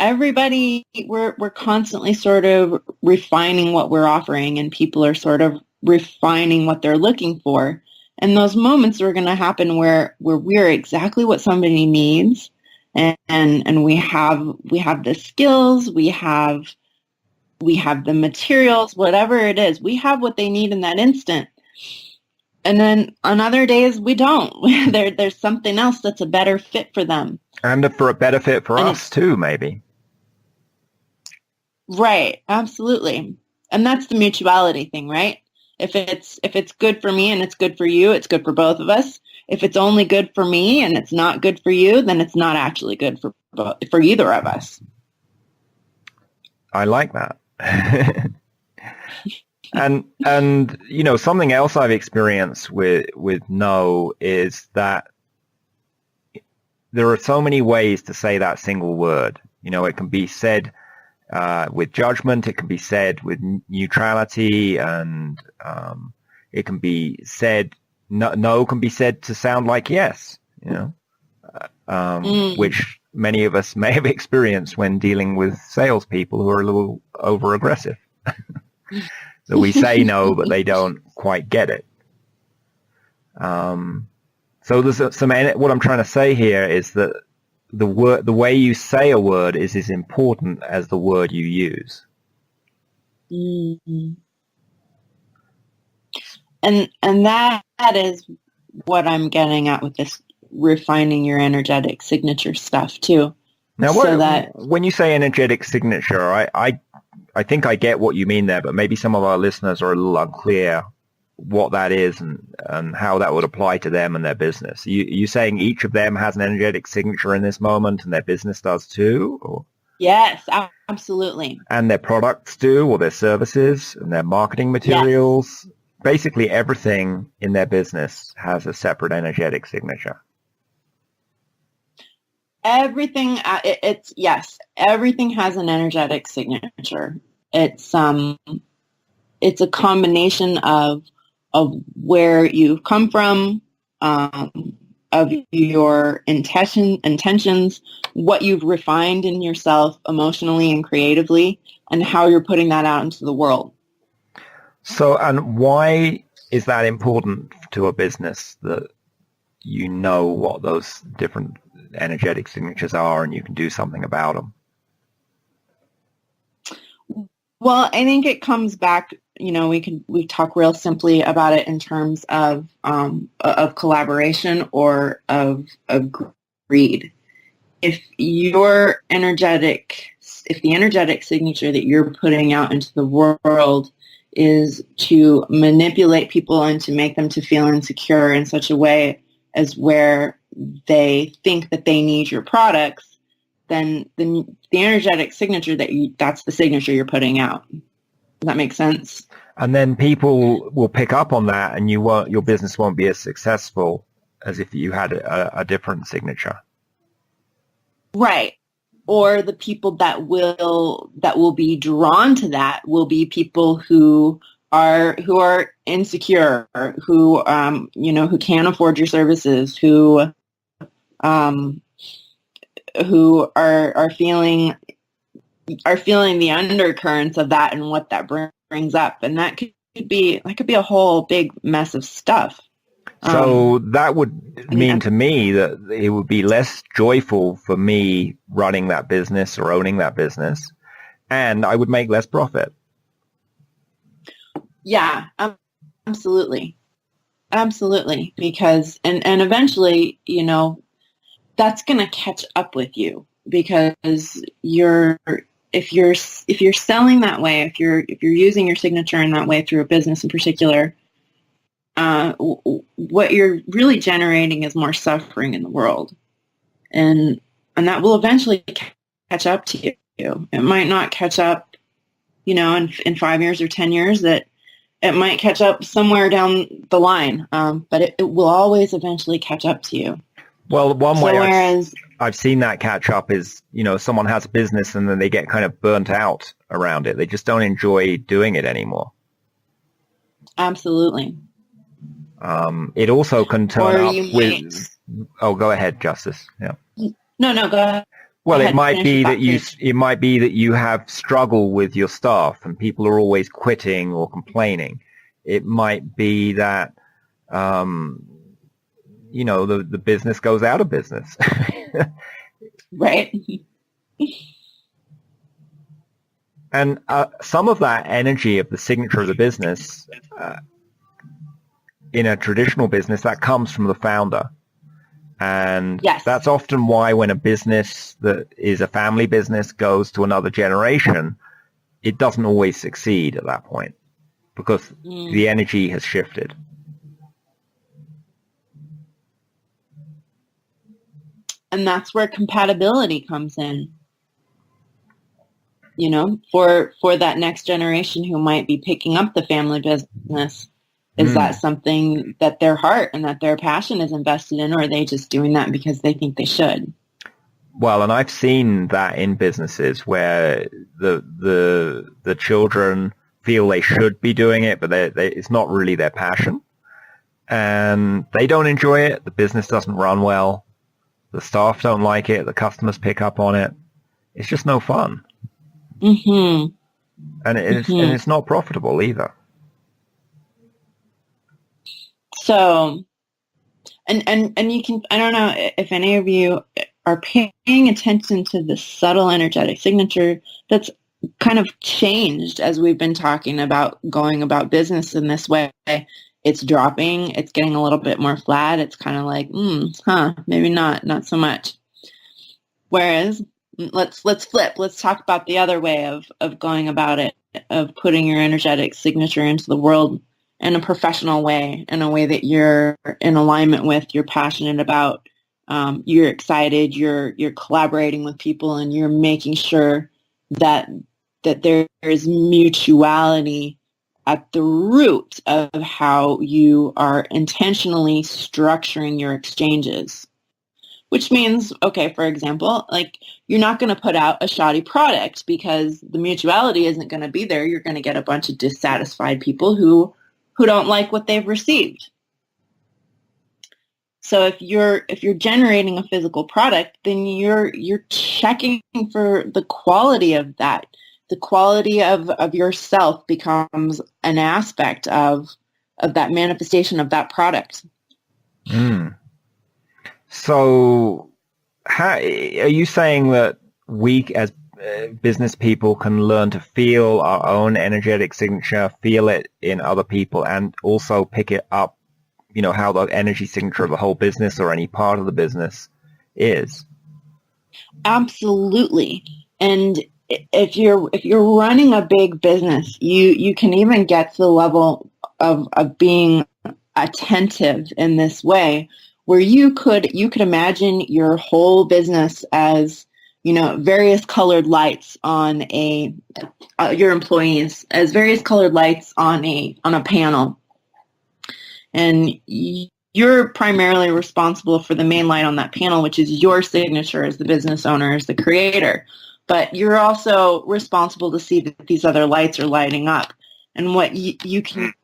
everybody, we're constantly sort of refining what we're offering, and people are sort of refining what they're looking for. And those moments are going to happen where we're exactly what somebody needs, and we have the skills, we have the materials, whatever it is, we have what they need in that instant. And then on other days we don't. There's something else that's a better fit for them, and for a better fit for us too, maybe. Right, absolutely. And that's the mutuality thing, right? If it's good for me and it's good for you, it's good for both of us. If it's only good for me and it's not good for you, then it's not actually good for either of us. I like that. and something else I've experienced with no is that there are so many ways to say that single word. It can be said with judgment, it can be said with neutrality, and it can be said, no can be said to sound like yes, which many of us may have experienced when dealing with salespeople who are a little over-aggressive. So we say no, but they don't quite get it. So there's what I'm trying to say here is that the way you say a word is as important as the word you use. Mm-hmm. And that is what I'm getting at with this refining your energetic signature stuff too. Now, when you say energetic signature, I think I get what you mean there, but maybe some of our listeners are a little unclear what that is and how that would apply to them and their business. You saying each of them has an energetic signature in this moment and their business does too? Or? Yes, absolutely. And their products do, or their services and their marketing materials? Yes. Basically everything in their business has a separate energetic signature. Everything, everything has an energetic signature. It's a combination of where you've come from, of your intentions, what you've refined in yourself emotionally and creatively, and how you're putting that out into the world. So, and why is that important to a business, that you know what those different energetic signatures are and you can do something about them? Well, I think it comes back, we talk real simply about it in terms of collaboration or of greed. If the energetic signature that you're putting out into the world is to manipulate people and to make them to feel insecure in such a way as where they think that they need your products, then the energetic signature that's the signature you're putting out. Does that make sense? And then people will pick up on that, and your business won't be as successful as if you had a different signature. Right. Or the people that will be drawn to that will be people who are insecure, who can't afford your services, who are feeling the undercurrents of that and what that brings up, and that could be a whole big mess of stuff. So that would mean to me that it would be less joyful for me running that business or owning that business, and I would make less profit. Yeah, absolutely. Because, and eventually, that's going to catch up with you, because if you're selling that way, if you're using your signature in that way through a business in particular, what you're really generating is more suffering in the world, and that will eventually catch up to you. It might not catch up, in 5 years or 10 years. That it might catch up somewhere down the line, but it will always eventually catch up to you. Well, one way I've seen that catch up is, someone has a business and then they get kind of burnt out around it. They just don't enjoy doing it anymore. Absolutely. It also can turn up with... Oh, go ahead, Justice. Yeah. No, go ahead. Well, it might be that you have struggle with your staff and people are always quitting or complaining. It might be that, the business goes out of business. Right. And some of that energy of the signature of the business, in a traditional business, that comes from the founder. And yes, that's often why when a business that is a family business goes to another generation, it doesn't always succeed at that point, because the energy has shifted. And that's where compatibility comes in. For that next generation who might be picking up the family business. Is that something that their heart and that their passion is invested in, or are they just doing that because they think they should? Well, and I've seen that in businesses where the children feel they should be doing it, but it's not really their passion. And they don't enjoy it. The business doesn't run well. The staff don't like it. The customers pick up on it. It's just no fun. Mm-hmm. And it's not profitable either. So, and you can, I don't know if any of you are paying attention to the subtle energetic signature that's kind of changed as we've been talking about going about business in this way. it's dropping, it's getting a little bit more flat. It's kind of like, maybe not so much. Whereas let's flip. Let's talk about the other way of going about it, of putting your energetic signature into the world in a professional way, in a way that you're in alignment with, you're passionate about, you're excited, you're collaborating with people, and you're making sure that there is mutuality at the root of how you are intentionally structuring your exchanges. Which means, okay, for example, like you're not going to put out a shoddy product because the mutuality isn't going to be there. You're going to get a bunch of dissatisfied people who don't like what they've received. So if you're generating a physical product, then you're checking for the quality of that. The quality of yourself becomes an aspect of that manifestation of that product. Mm. So are you saying that we as business people can learn to feel our own energetic signature, feel it in other people, and also pick it up, how the energy signature of the whole business or any part of the business is? Absolutely. And if you're running a big business, you can even get to the level of being attentive in this way, where you could imagine your whole business as, various colored lights on your employees as various colored lights on a panel. And you're primarily responsible for the main light on that panel, which is your signature as the business owner, as the creator. But you're also responsible to see that these other lights are lighting up. And what you can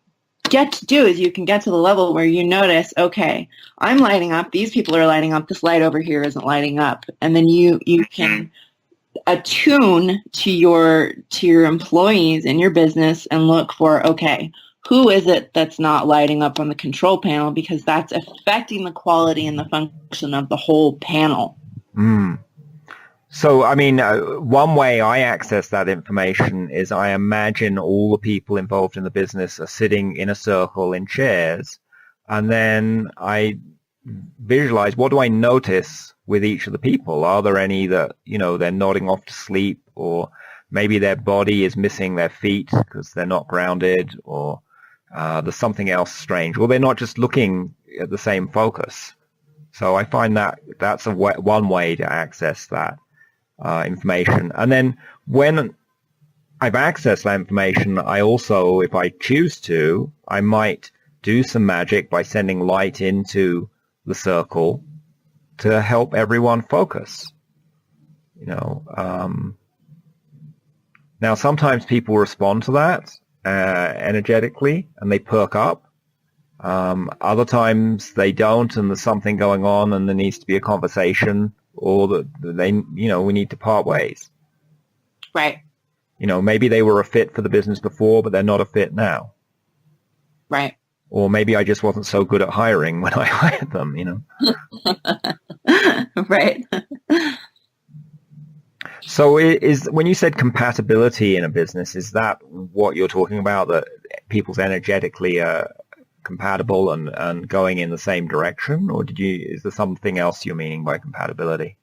get to do is you can get to the level where you notice, okay, I'm lighting up, these people are lighting up, this light over here isn't lighting up. And then you can attune to your employees in your business and look for, okay, who is it that's not lighting up on the control panel, because that's affecting the quality and the function of the whole panel. So, one way I access that information is I imagine all the people involved in the business are sitting in a circle in chairs, and then I visualize, what do I notice with each of the people? Are there any that, they're nodding off to sleep, or maybe their body is missing their feet because they're not grounded, or there's something else strange, or they're not just looking at the same focus. So I find that that's one way to access that information. And then when I've accessed that information, I also, if I choose to, I might do some magic by sending light into the circle to help everyone focus. Now sometimes people respond to that energetically and they perk up. Other times they don't, and there's something going on and there needs to be a conversation, or that we need to part ways. Right. Maybe they were a fit for the business before, but they're not a fit now. Right. Or maybe I just wasn't so good at hiring when I hired them, Right. So when you said compatibility in a business, is that what you're talking about, that people's energetically are compatible and going in the same direction, or is there something else you're meaning by compatibility?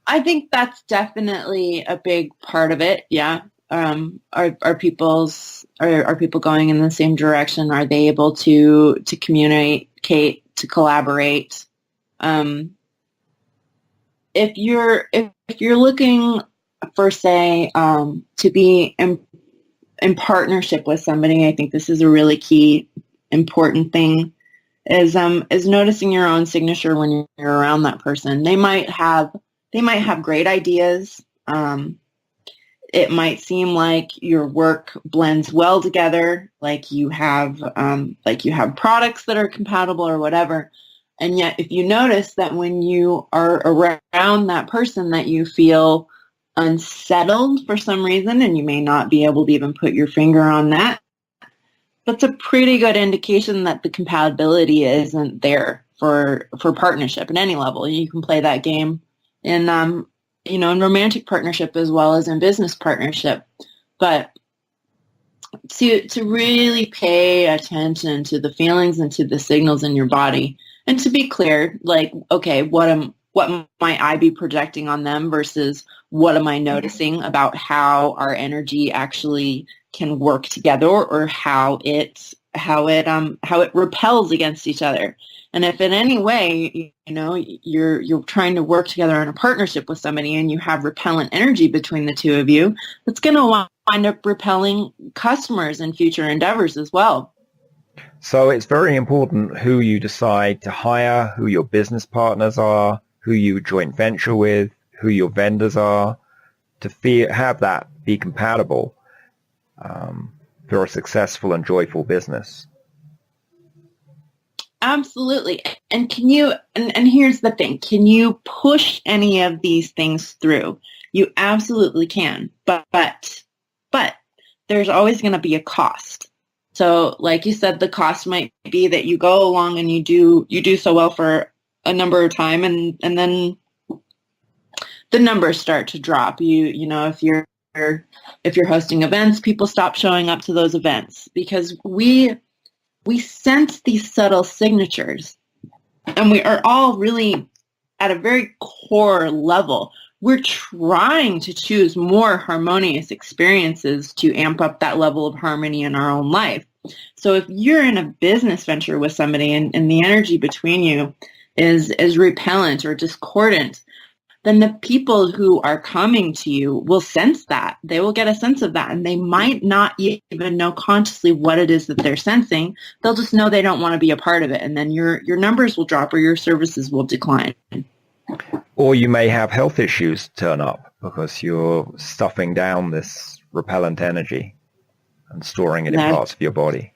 I think that's definitely a big part of it. Yeah. Are people going in the same direction? Are they able to communicate, to collaborate? If you're looking for, say, to be in partnership with somebody, I think this is a really key important thing is noticing your own signature when you're around that person. They might have great ideas. It might seem like your work blends well together, like you have products that are compatible or whatever. And yet, if you notice that when you are around that person that you feel unsettled for some reason, and you may not be able to even put your finger on that, that's a pretty good indication that the compatibility isn't there for partnership at any level. You can play that game in in romantic partnership as well as in business partnership. But to really pay attention to the feelings and to the signals in your body, and to be clear, like, okay, what might I be projecting on them versus what am I noticing about how our energy actually can work together, or how it repels against each other. And if in any way, you're trying to work together in a partnership with somebody and you have repellent energy between the two of you, that's going to wind up repelling customers in future endeavors as well. So it's very important who you decide to hire, who your business partners are, who you joint venture with, who your vendors are, to have that be compatible for a successful and joyful business. Absolutely. And can you, and here's the thing, can you push any of these things through? You absolutely can, but there's always going to be a cost. So like you said, the cost might be that you go along and you do so well for a number of time, and then the numbers start to drop. If you're hosting events, people stop showing up to those events because we sense these subtle signatures, and we are all really at a very core level. We're trying to choose more harmonious experiences to amp up that level of harmony in our own life. So if you're in a business venture with somebody and the energy between you is repellent or discordant, then the people who are coming to you will sense that. They will get a sense of that, and they might not even know consciously what it is that they're sensing. They'll just know they don't want to be a part of it, and then your numbers will drop or your services will decline. Or you may have health issues turn up because you're stuffing down this repellent energy and storing it in parts of your body.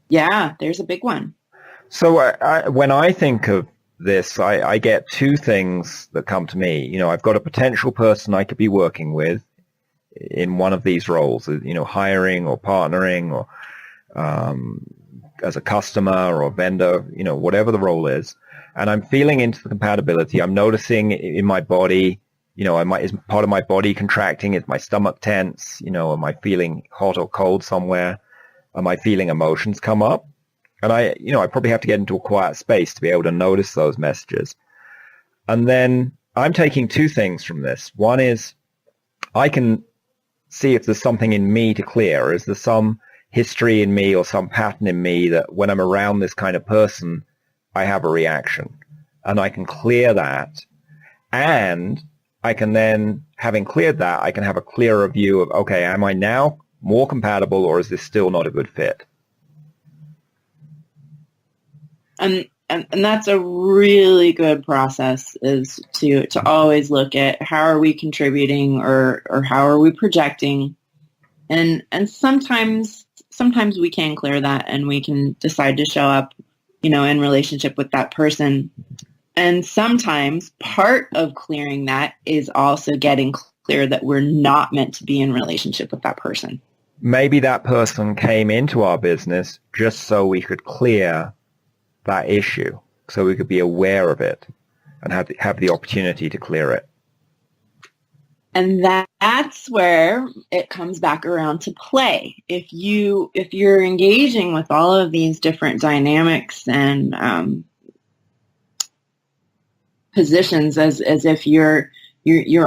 Yeah, there's a big one. So when I think of this, I get two things that come to me. I've got a potential person I could be working with in one of these roles, hiring or partnering or as a customer or vendor, whatever the role is. And I'm feeling into the compatibility. I'm noticing in my body, is part of my body contracting? Is my stomach tense? Am I feeling hot or cold somewhere? Am I feeling emotions come up? And I probably have to get into a quiet space to be able to notice those messages. And then I'm taking two things from this. One is I can see if there's something in me to clear. Is there some history in me or some pattern in me that when I'm around this kind of person, I have a reaction? And I can clear that. And I can then, having cleared that, I can have a clearer view of, okay, am I now more compatible, or is this still not a good fit? And that's a really good process, is to always look at how are we contributing or how are we projecting. And sometimes we can clear that and we can decide to show up, in relationship with that person. And sometimes part of clearing that is also getting clear that we're not meant to be in relationship with that person. Maybe that person came into our business just so we could clear that issue, so we could be aware of it and have the opportunity to clear it. And that's where it comes back around to play. If you're engaging with all of these different dynamics and positions as if you're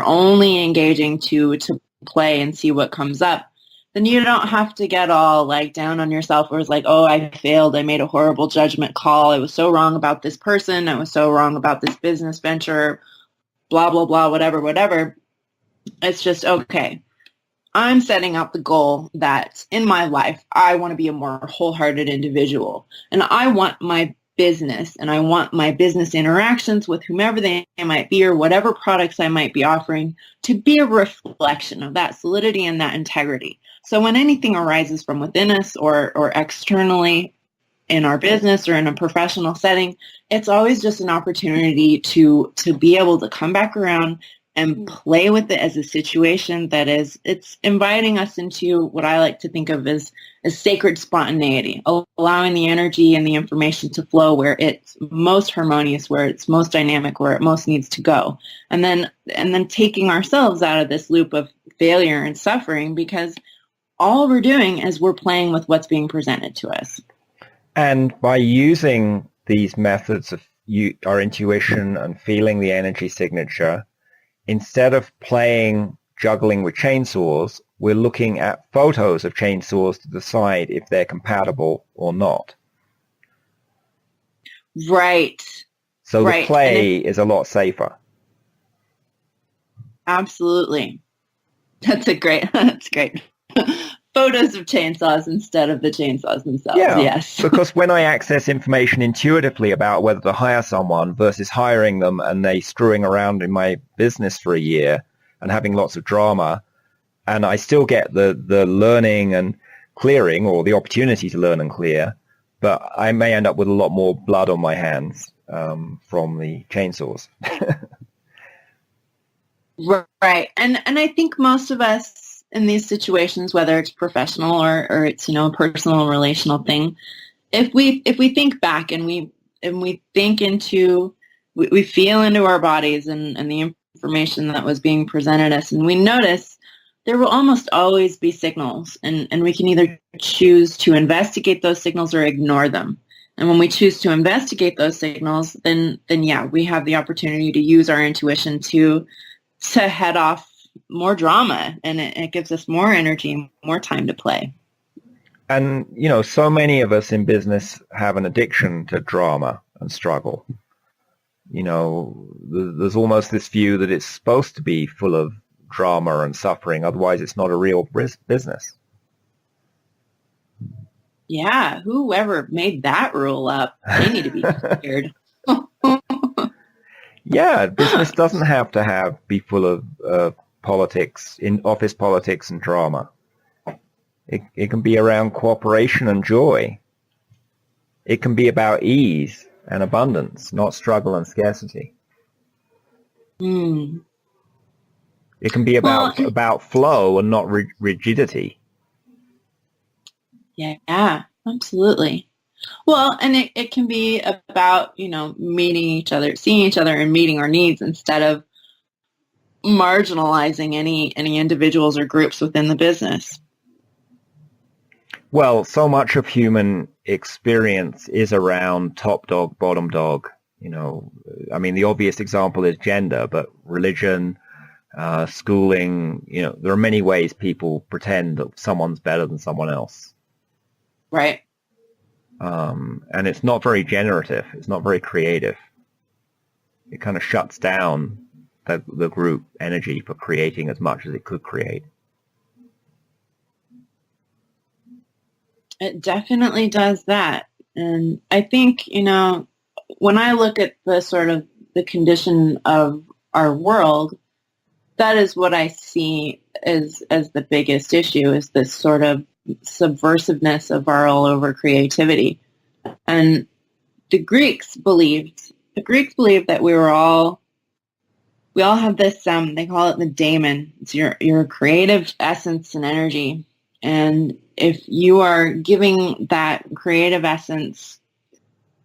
only engaging to play and see what comes up, then you don't have to get all like down on yourself where it's like, oh, I failed. I made a horrible judgment call. I was so wrong about this person. I was so wrong about this business venture, blah, blah, blah, whatever. It's just, okay, I'm setting out the goal that in my life, I want to be a more wholehearted individual. And I want my business and I want my business interactions with whomever they might be or whatever products I might be offering to be a reflection of that solidity and that integrity. So when anything arises from within us or externally in our business or in a professional setting, it's always just an opportunity to be able to come back around and play with it as a situation that it's inviting us into what I like to think of as sacred spontaneity, allowing the energy and the information to flow where it's most harmonious, where it's most dynamic, where it most needs to go. And then taking ourselves out of this loop of failure and suffering, because all we're doing is we're playing with what's being presented to us. And by using these methods of our intuition and feeling the energy signature, instead of juggling with chainsaws, we're looking at photos of chainsaws to decide if they're compatible or not. Right. So the play is a lot safer. Absolutely. That's great. Photos of chainsaws instead of the chainsaws themselves. Yeah, yes. Because when I access information intuitively about whether to hire someone versus hiring them and they screwing around in my business for a year and having lots of drama, and I still get the learning and clearing, or the opportunity to learn and clear, but I may end up with a lot more blood on my hands from the chainsaws. Right. And I think most of us in these situations, whether it's professional or it's, a personal relational thing, if we think back and we think into, we feel into our bodies and the information that was being presented us, and we notice there will almost always be signals, and we can either choose to investigate those signals or ignore them. And when we choose to investigate those signals, then yeah, we have the opportunity to use our intuition to head off more drama, and it gives us more energy, more time to play. And, so many of us in business have an addiction to drama and struggle. There's almost this view that it's supposed to be full of drama and suffering, otherwise it's not a real business. Yeah, whoever made that rule up, they need to be fired. Yeah, business doesn't have to be full of politics, in office politics and drama. It can be around cooperation and joy. It can be about ease and abundance, not struggle and scarcity. It can be about flow and not rigidity. Yeah, absolutely. Well, and it can be about, meeting each other, seeing each other and meeting our needs instead of marginalizing any individuals or groups within the business. Well, so much of human experience is around top dog, bottom dog. The obvious example is gender, but religion, schooling, there are many ways people pretend that someone's better than someone else. Right. And it's not very generative. It's not very creative. It kind of shuts down the group energy for creating as much as it could create. It definitely does that. And I think, when I look at the sort of the condition of our world, that is what I see as the biggest issue, is this sort of subversiveness of our all over creativity. And the Greeks believed that we all have this, they call it the daemon. It's your creative essence and energy. And if you are giving that creative essence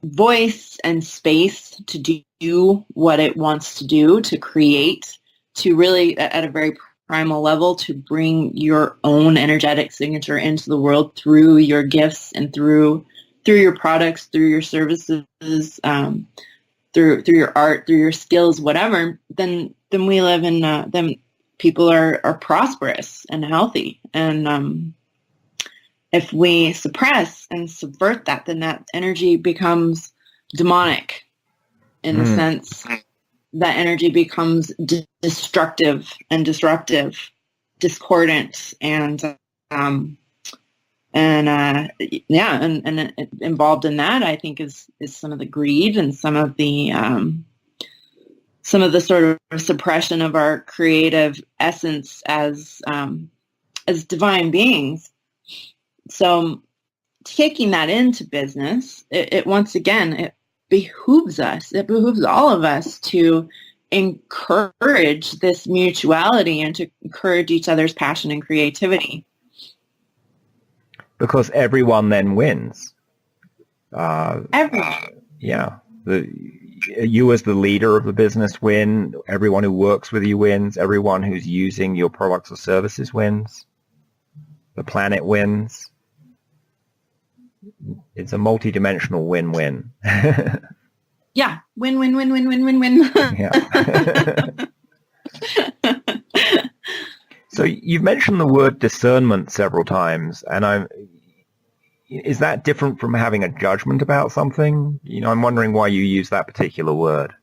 voice and space to do what it wants to do, to create, to really, at a very primal level, to bring your own energetic signature into the world through your gifts and through your products, through your services, through your art, through your skills, whatever, then we live in, then people are prosperous and healthy. And if we suppress and subvert that, then that energy becomes demonic, in the sense that energy becomes destructive and disruptive, discordant, and involved in that, I think, is some of the greed and some of the sort of suppression of our creative essence as divine beings. So taking that into business, it once again, it behooves all of us to encourage this mutuality and to encourage each other's passion and creativity. Because everyone then wins. Everyone. Yeah. You as the leader of the business win. Everyone who works with you wins. Everyone who's using your products or services wins. the planet wins. It's a multi-dimensional win-win. Yeah. Win, win, win, win, win, win, win. Yeah. So you've mentioned the word discernment several times, and is that different from having a judgment about something? I'm wondering why you use that particular word.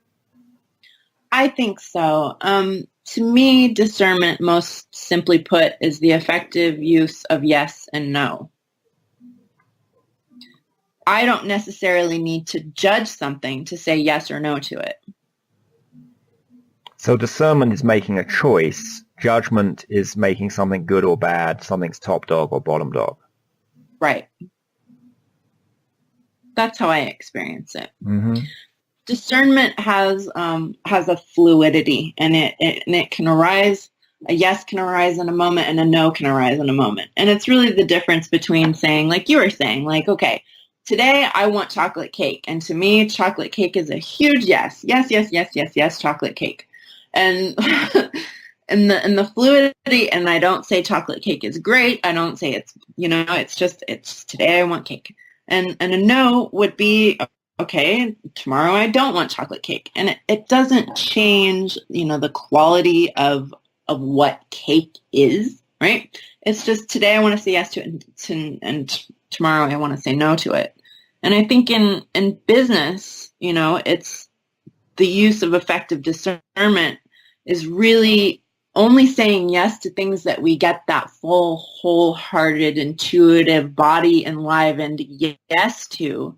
I think so. To me, discernment, most simply put, is the effective use of yes and no. I don't necessarily need to judge something to say yes or no to it. So discernment is making a choice. Judgment is making something good or bad, something's top dog or bottom dog. Right. That's how I experience it. Mm-hmm. Discernment has a fluidity, and it can arise. A yes can arise in a moment, and a no can arise in a moment. And it's really the difference between saying, like you were saying, like, okay, today I want chocolate cake, and to me, chocolate cake is a huge yes, yes, yes, yes, yes, yes, chocolate cake, and and the fluidity. And I don't say chocolate cake is great. I don't say it's it's today I want cake, and a no would be, okay, tomorrow I don't want chocolate cake. And it doesn't change, the quality of what cake is, right? It's just today I want to say yes to it, and tomorrow I want to say no to it. And I think in business, it's the use of effective discernment is really only saying yes to things that we get that full, wholehearted, intuitive, body enlivened yes to.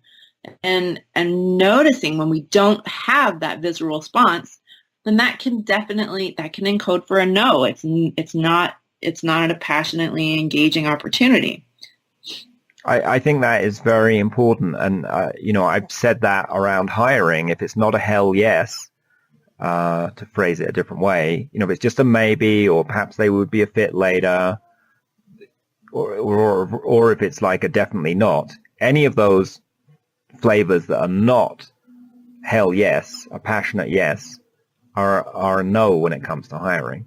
And noticing when we don't have that visceral response, then that can encode for a no. It's not a passionately engaging opportunity. I think that is very important. And, I've said that around hiring. If it's not a hell yes, to phrase it a different way, if it's just a maybe, or perhaps they would be a fit later, or if it's like a definitely not, any of those flavors that are not hell yes, a passionate yes, are a no when it comes to hiring.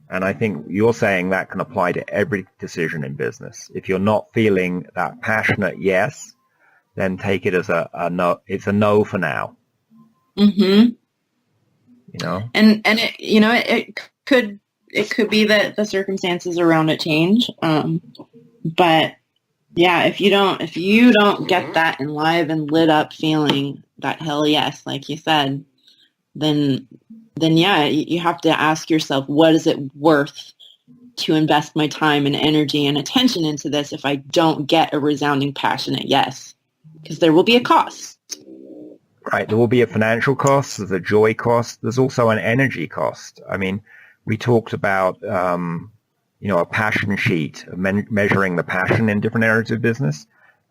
And I think you're saying that can apply to every decision in business. If you're not feeling that passionate yes, then take it as a no. It's a no for now. Mm-hmm. And it could be that the circumstances around it change. But yeah, if you don't get that live and lit up feeling, that hell yes, like you said, then yeah, you have to ask yourself, what is it worth to invest my time and energy and attention into this if I don't get a resounding passionate yes? Because there will be a cost. Right. There will be a financial cost. There's a joy cost. There's also an energy cost. I mean, we talked about, a passion sheet, measuring the passion in different areas of business.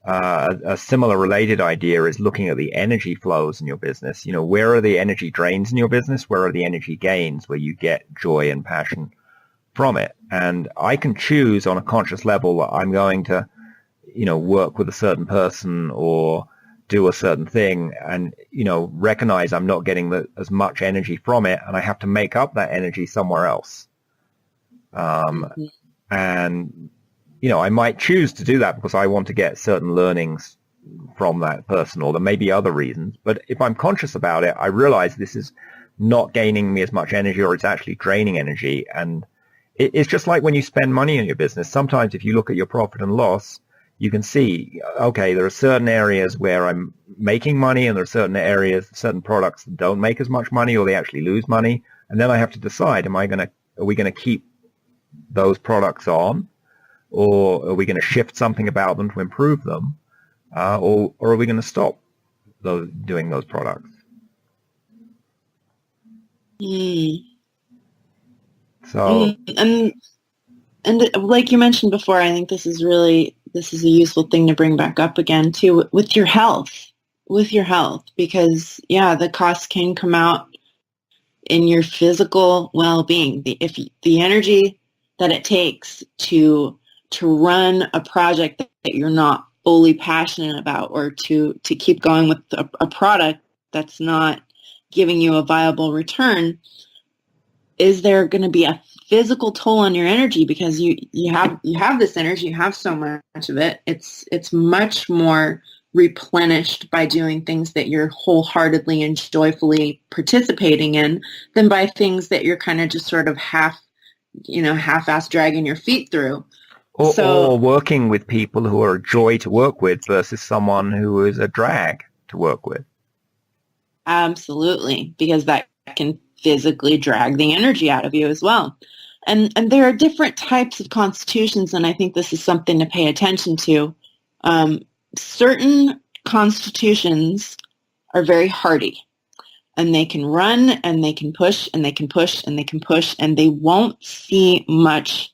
A similar related idea is looking at the energy flows in your business. Where are the energy drains in your business? Where are the energy gains where you get joy and passion from it? And I can choose on a conscious level that I'm going to, work with a certain person or do a certain thing and, recognize I'm not getting as much energy from it, and I have to make up that energy somewhere else. And, I might choose to do that because I want to get certain learnings from that person, or there may be other reasons. But if I'm conscious about it, I realize this is not gaining me as much energy, or it's actually draining energy. And it's just like when you spend money in your business. Sometimes if you look at your profit and loss, you can see, okay, there are certain areas where I'm making money, and there are certain areas, certain products that don't make as much money, or they actually lose money. And then I have to decide, are we going to keep those products on, or are we going to shift something about them to improve them, or are we going to stop doing those products? So, and like you mentioned before, I think this is a useful thing to bring back up again too, with your health, because the costs can come out in your physical well-being. If the energy that it takes to run a project that you're not fully passionate about, or to keep going with a product that's not giving you a viable return, is there going to be a physical toll on your energy because you have this energy, you have so much of it. It's much more replenished by doing things that you're wholeheartedly and joyfully participating in than by things that you're kind of just sort of half-ass dragging your feet through. Or working with people who are a joy to work with versus someone who is a drag to work with. Absolutely, because that can physically drag the energy out of you as well. And there are different types of constitutions, and I think this is something to pay attention to. Certain constitutions are very hardy, and they can run, and they can push, and they can push, and they can push, and they won't see much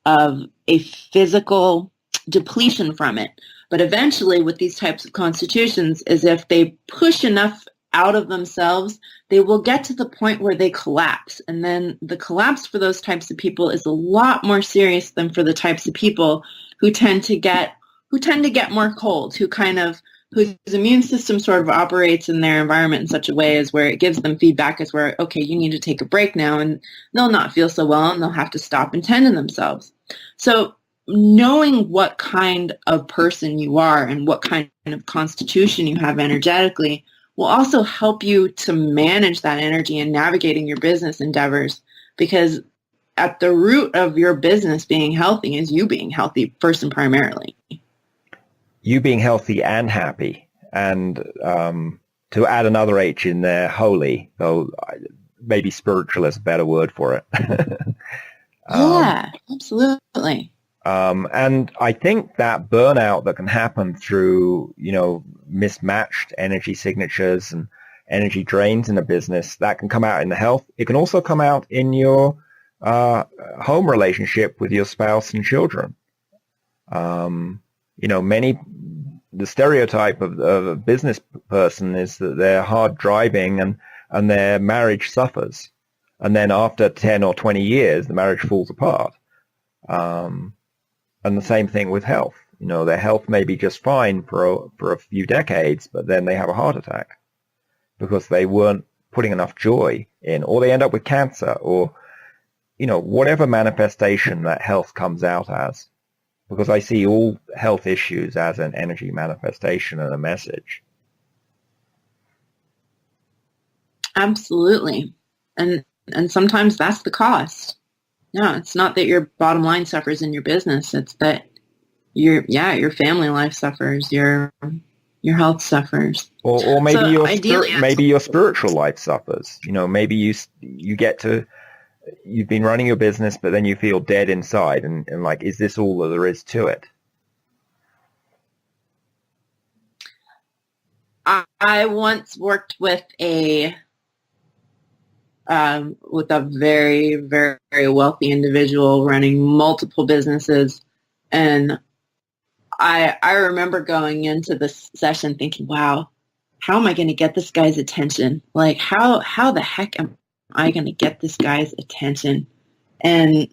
of a physical depletion from it. But eventually, with these types of constitutions, is if they push enough out of themselves, they will get to the point where they collapse. And then the collapse for those types of people is a lot more serious than for the types of people who tend to get more cold, whose immune system sort of operates in their environment in such a way as where it gives them feedback as where, okay, you need to take a break now, and they'll not feel so well and they'll have to stop and tend to themselves. So knowing what kind of person you are and what kind of constitution you have energetically will also help you to manage that energy and navigating your business endeavors, because at the root of your business being healthy is you being healthy first and primarily. You being healthy and happy, and to add another H in there, holy, though maybe spiritual is a better word for it. Yeah, absolutely. And I think that burnout that can happen through, mismatched energy signatures and energy drains in a business, that can come out in the health. It can also come out in your home relationship with your spouse and children. The stereotype of a business person is that they're hard driving and their marriage suffers. And then after 10 or 20 years, the marriage falls apart. And the same thing with health. Their health may be just fine for a few decades, but then they have a heart attack because they weren't putting enough joy in, or they end up with cancer, or, whatever manifestation that health comes out as. Because I see all health issues as an energy manifestation and a message. Absolutely. And sometimes that's the cost. No, it's not that your bottom line suffers in your business. It's that your family life suffers, your health suffers. Or maybe maybe your spiritual life suffers. Maybe you get to, you've been running your business, but then you feel dead inside, and like, is this all that there is to it? I once worked with a very, very wealthy individual running multiple businesses, and I remember going into this session thinking, wow, how am I going to get this guy's attention? Like, how the heck am I going to get this guy's attention? And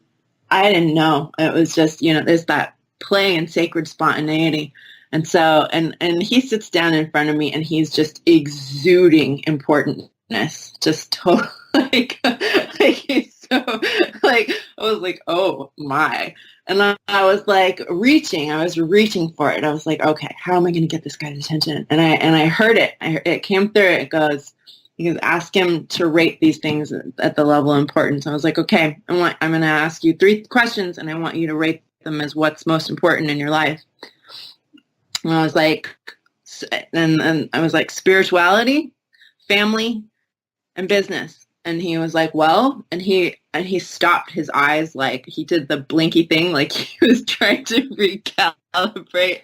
I didn't know. It was just, there's that play and sacred spontaneity. And so, and he sits down in front of me and he's just exuding importantness, just totally he's so, I was like, oh my. And I was like I was reaching for it. I was like, okay, how am I going to get this guy's attention? And I heard it. It came through. It goes, you can ask him to rate these things at the level of importance. I was like, okay, I'm going to ask you 3 questions and I want you to rate them as what's most important in your life. And I was like, and I was like, spirituality, family, and business. And he was like, well, and he stopped his eyes, like he did the blinky thing, like he was trying to recalibrate.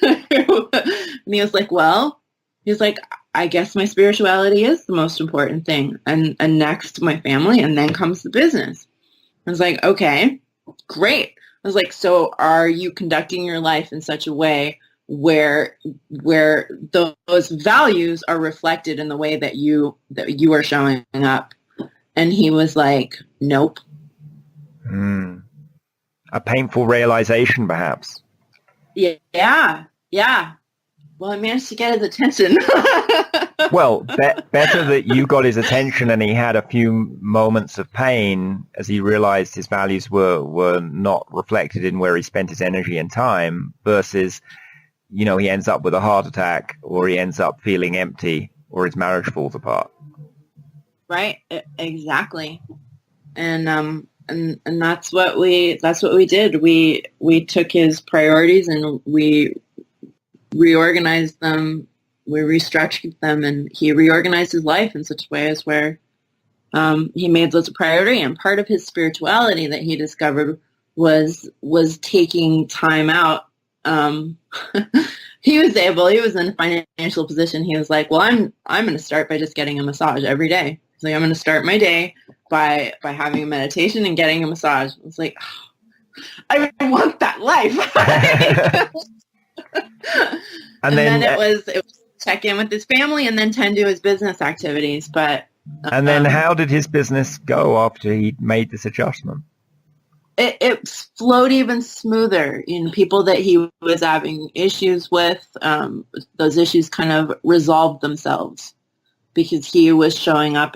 And he was like, well, he's like, I guess my spirituality is the most important thing. And next my family, and then comes the business. I was like, okay, great. I was like, so are you conducting your life in such a way where those values are reflected in the way that you are showing up? And he was like, nope. A painful realization, perhaps. Yeah. Well, I managed to get his attention. Well, better that you got his attention and he had a few moments of pain as he realized his values were not reflected in where he spent his energy and time versus, he ends up with a heart attack or he ends up feeling empty or his marriage falls apart. Right. Exactly. And that's what we did. We took his priorities and we reorganized them. We restructured them, and he reorganized his life in such ways where he made those a priority. And part of his spirituality that he discovered was taking time out. He was in a financial position. He was like, well, I'm going to start by just getting a massage every day. He's like, I'm going to start my day by having a meditation and getting a massage. I was like, oh, I want that life. and then it was check in with his family and then tend to his business activities. But and then how did his business go after he made this adjustment? It flowed even smoother. People that he was having issues with, those issues kind of resolved themselves because he was showing up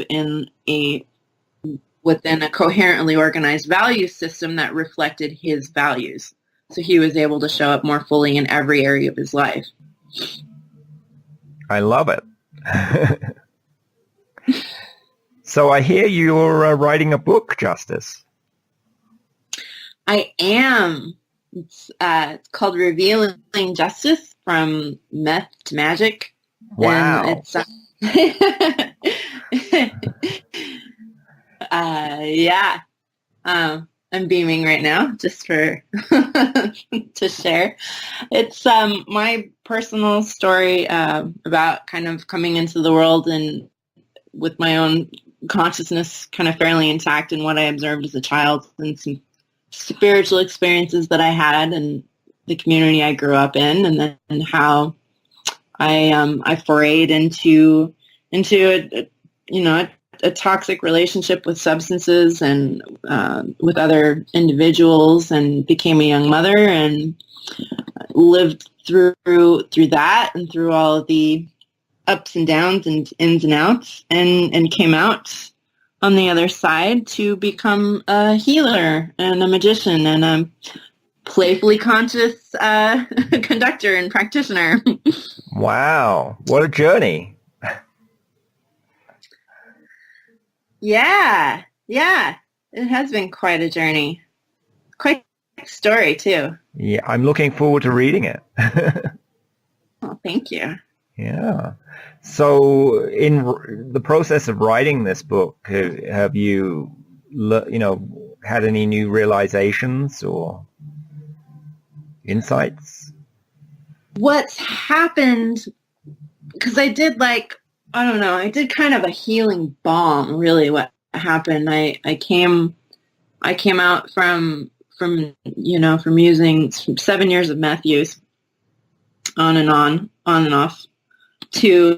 within a coherently organized value system that reflected his values. So he was able to show up more fully in every area of his life. I love it. So I hear you're writing a book, Justice. I am. It's called Revealing Justice from Meth to Magic. Wow. And yeah. I'm beaming right now just for to share. It's my personal story about kind of coming into the world and with my own consciousness kind of fairly intact and what I observed as a child and some spiritual experiences that I had and the community I grew up in, and then how I forayed into a toxic relationship with substances and with other individuals, and became a young mother and lived through that and through all of the ups and downs and ins and outs, and came out on the other side to become a healer and a magician and a playfully conscious conductor and practitioner. Wow. What a journey. Yeah. It has been quite a journey. Quite a story, too. Yeah, I'm looking forward to reading it. Oh, thank you. Yeah. So in the process of writing this book, have you, had any new realizations or insights? What's happened, because I did I did kind of a healing bomb, really. What happened, I came out from using 7 years of meth use on and off to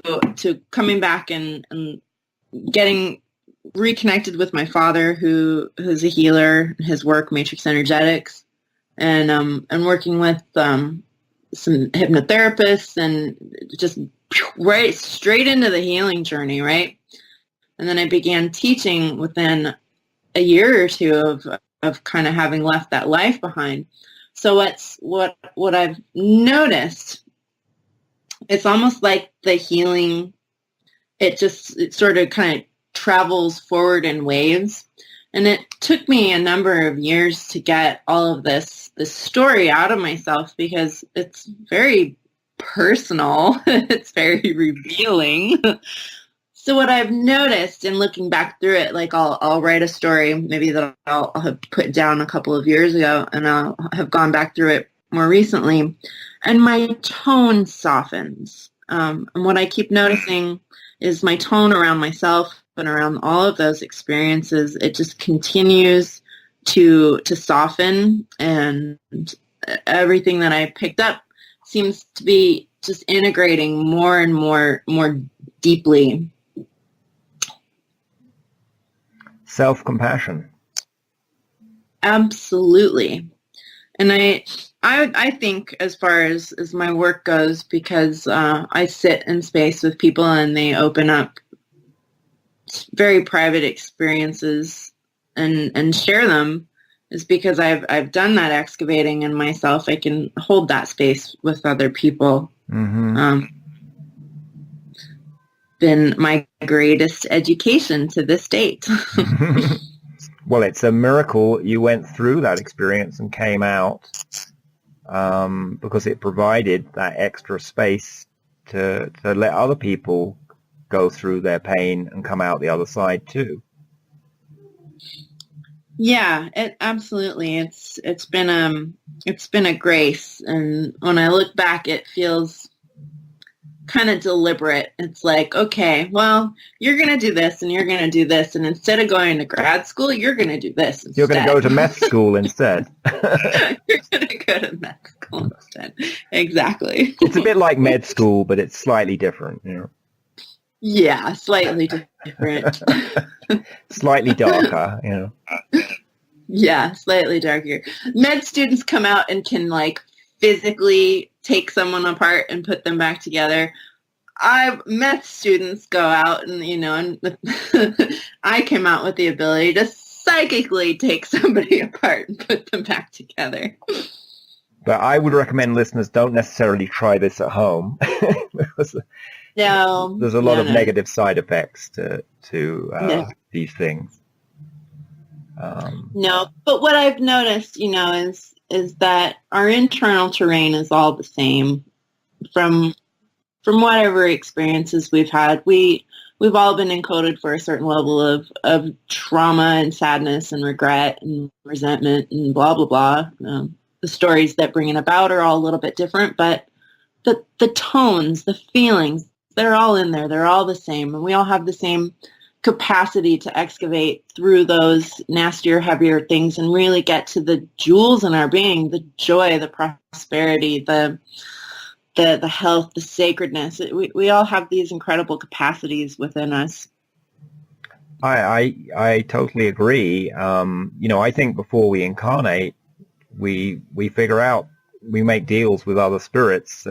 coming back and getting reconnected with my father, who's a healer, his work, Matrix Energetics, and working with some hypnotherapists, and just right straight into the healing journey, right? And then I began teaching within a year or two of kind of having left that life behind. So what I've noticed, it's almost like the healing, it sort of kind of travels forward in waves. And it took me a number of years to get all of this story out of myself, because it's very personal. It's very revealing. So what I've noticed in looking back through it, like I'll write a story maybe that I'll have put down a couple of years ago, and I'll have gone back through it more recently, and my tone softens. And what I keep noticing is my tone around myself and around all of those experiences, it just continues to soften, and everything that I picked up seems to be just integrating more and more deeply. Self-compassion. Absolutely. And I think as far as my work goes, because I sit in space with people and they open up very private experiences and share them, is because I've done that excavating in myself. I can hold that space with other people. Mm-hmm. Been my greatest education to this date. Well, it's a miracle you went through that experience and came out, because it provided that extra space to let other people go through their pain and come out the other side too. Yeah, it absolutely. It's been a grace, and when I look back, it feels kind of deliberate. It's like, okay, well, you're going to do this and you're going to do this. And instead of going to grad school, you're going to do this instead. You're going to go to meth school instead. You're going to go to meth school instead. Exactly. It's a bit like med school, but it's slightly different. You know? Yeah, slightly different. Slightly darker, you know. Yeah, slightly darker. Med students come out and can like physically take someone apart and put them back together. Meth students go out and, and I came out with the ability to psychically take somebody apart and put them back together. But I would recommend listeners don't necessarily try this at home. No, there's a lot of negative side effects to these things. No, but what I've noticed, is that our internal terrain is all the same from whatever experiences we've had. We've all been encoded for a certain level of trauma and sadness and regret and resentment and blah, blah, blah. The stories that bring it about are all a little bit different, but the tones, the feelings, they're all in there. They're all the same. And we all have the same capacity to excavate through those nastier, heavier things and really get to the jewels in our being, the joy, the prosperity, the health, the sacredness. We all have these incredible capacities within us. I totally agree. I think before we incarnate, we figure out, we make deals with other spirits.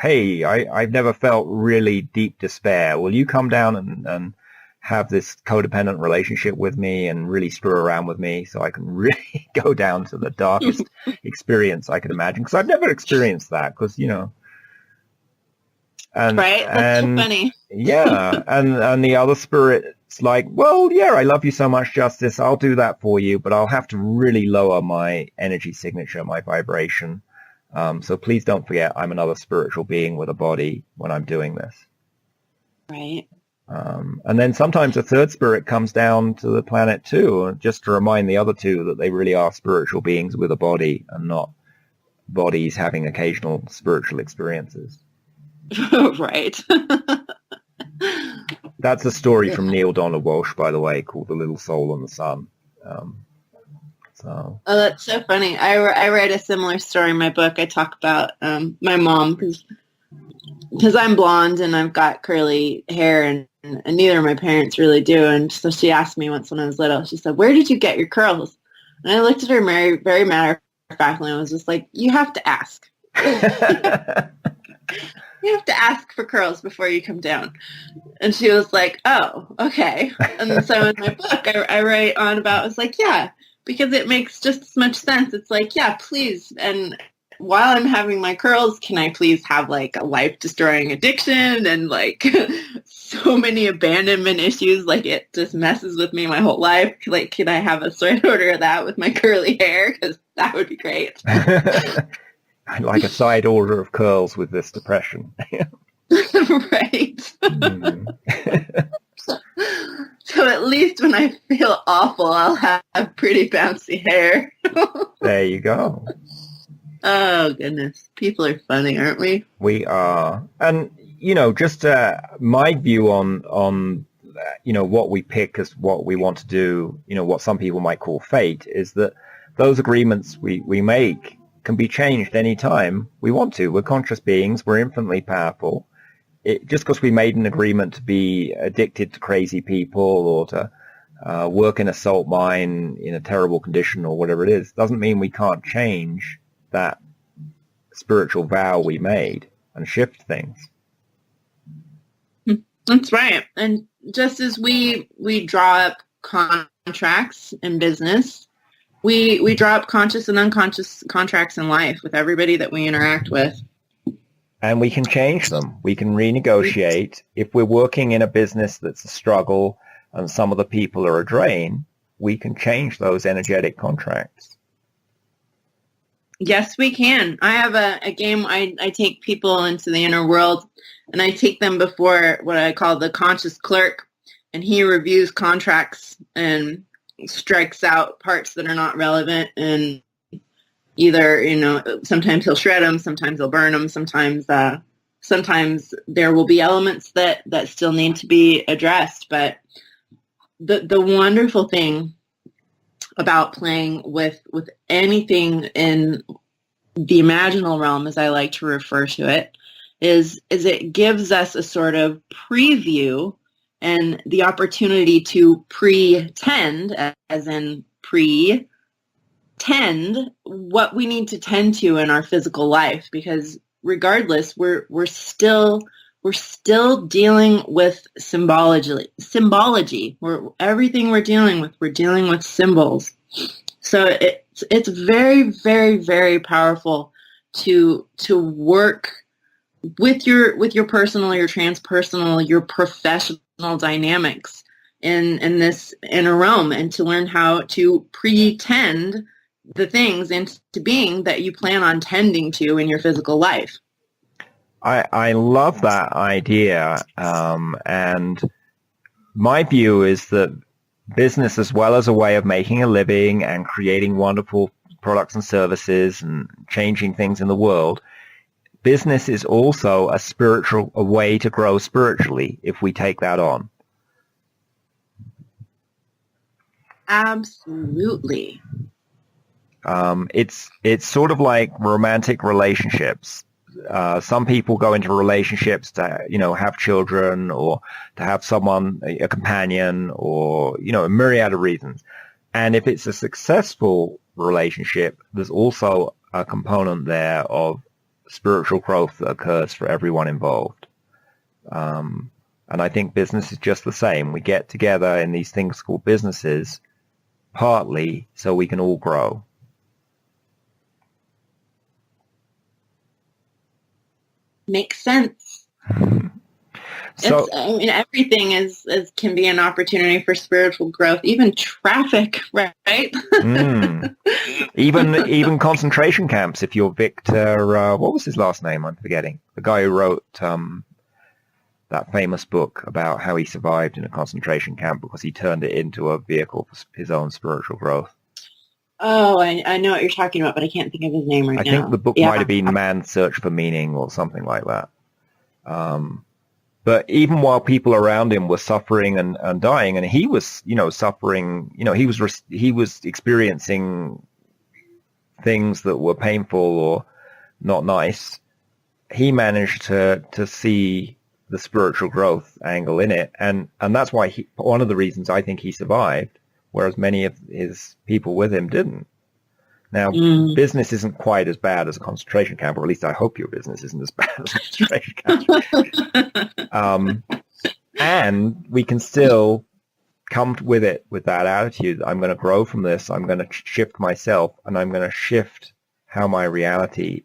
Hey, I've never felt really deep despair. Will you come down and have this codependent relationship with me and really screw around with me so I can really go down to the darkest experience I could imagine? Because I've never experienced that, because, and, right? That's so funny. Yeah. And the other spirit's like, well, yeah, I love you so much, Justice. I'll do that for you, but I'll have to really lower my energy signature, my vibration. So please don't forget I'm another spiritual being with a body when I'm doing this. Right. And then sometimes a third spirit comes down to the planet too, just to remind the other two that they really are spiritual beings with a body and not bodies having occasional spiritual experiences. Right. That's a story from Neil Donald Walsh, by the way, called The Little Soul and the Sun. Oh, that's so funny. I write a similar story in my book. I talk about my mom, because I'm blonde and I've got curly hair, and neither of my parents really do. And so she asked me once when I was little, she said, "Where did you get your curls?" And I looked at her very, very matter-of-factly and I was just like, you have to ask. You have to ask for curls before you come down. And she was like, oh, okay. And so in my book, I write on about, it's like, yeah, because it makes just as much sense. It's like, yeah, please. And while I'm having my curls, can I please have like a life-destroying addiction and like so many abandonment issues? Like it just messes with me my whole life. Like, can I have a sort order of that with my curly hair? Because that would be great. I'd like a side order of curls with this depression. Right. So at least when I feel awful, I'll have pretty bouncy hair. There you go. Oh, goodness. People are funny, aren't we? We are. And, just my view on what we pick as what we want to do, what some people might call fate, is that those agreements we make can be changed any time we want to. We're conscious beings. We're infinitely powerful. Just because we made an agreement to be addicted to crazy people or to work in a salt mine in a terrible condition or whatever it is, doesn't mean we can't change that spiritual vow we made and shift things. That's right. And just as we draw up contracts in business, we draw up conscious and unconscious contracts in life with everybody that we interact with. And we can change them. We can renegotiate. If we're working in a business that's a struggle and some of the people are a drain, we can change those energetic contracts. Yes, we can. I have a game. I take people into the inner world, and I take them before what I call the conscious clerk, and he reviews contracts and strikes out parts that are not relevant, and either, sometimes he'll shred them, sometimes he'll burn them, sometimes there will be elements that still need to be addressed. But the wonderful thing about playing with anything in the imaginal realm, as I like to refer to it, is it gives us a sort of preview and the opportunity to pretend, as in pretend, what we need to tend to in our physical life. Because regardless, we're still dealing with symbology. Everything we're dealing with symbols. So it's very, very, very powerful to work with your personal, your transpersonal, your professional dynamics in this inner realm, and to learn how to pretend the things into being that you plan on tending to in your physical life. I love that idea, and my view is that business, as well as a way of making a living and creating wonderful products and services and changing things in the world, business is also a way to grow spiritually if we take that on. Absolutely. It's sort of like romantic relationships. Some people go into relationships to, have children, or to have someone, a companion, or, a myriad of reasons. And if it's a successful relationship, there's also a component there of spiritual growth that occurs for everyone involved. And I think business is just the same. We get together in these things called businesses, partly so we can all grow. Makes sense. So, everything can be an opportunity for spiritual growth, even traffic, right? Even concentration camps. If you're Victor, what was his last name? I'm forgetting. The guy who wrote that famous book about how he survived in a concentration camp because he turned it into a vehicle for his own spiritual growth. Oh, I know what you're talking about, but I can't think of his name right now. I think the book might have been Man's Search for Meaning or something like that. But even while people around him were suffering and dying, and he was, suffering, he was experiencing things that were painful or not nice, he managed to see the spiritual growth angle in it. And that's why one of the reasons I think he survived, whereas many of his people with him didn't. Now, business isn't quite as bad as a concentration camp, or at least I hope your business isn't as bad as a concentration camp. And we can still come with it with that attitude. I'm going to grow from this. I'm going to shift myself, and I'm going to shift how my reality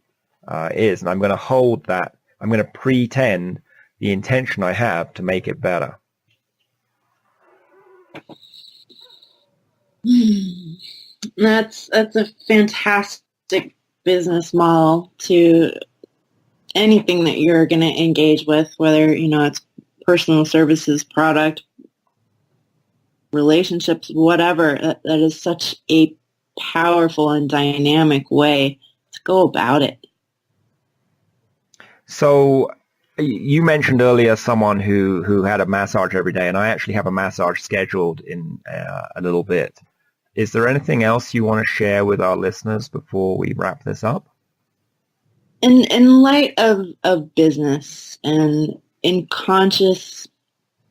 is. And I'm going to hold that. I'm going to pretend the intention I have to make it better. That's a fantastic business model to anything that you're going to engage with, whether, it's personal services, product, relationships, whatever. That is such a powerful and dynamic way to go about it. So you mentioned earlier someone who had a massage every day, and I actually have a massage scheduled in a little bit. Is there anything else you want to share with our listeners before we wrap this up? In light of business and in conscious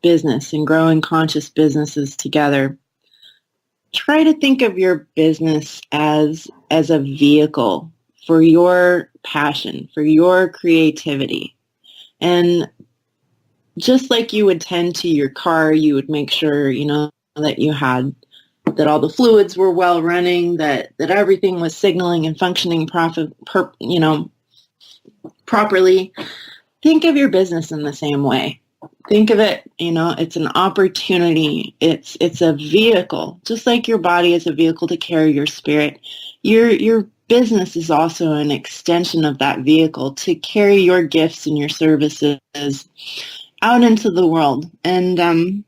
business and growing conscious businesses together, try to think of your business as a vehicle for your passion, for your creativity. And just like you would tend to your car, you would make sure, that all the fluids were well running, that everything was signaling and functioning properly. Think of your business in the same way. Think of it, it's an opportunity. It's a vehicle, just like your body is a vehicle to carry your spirit. Your business is also an extension of that vehicle to carry your gifts and your services out into the world, and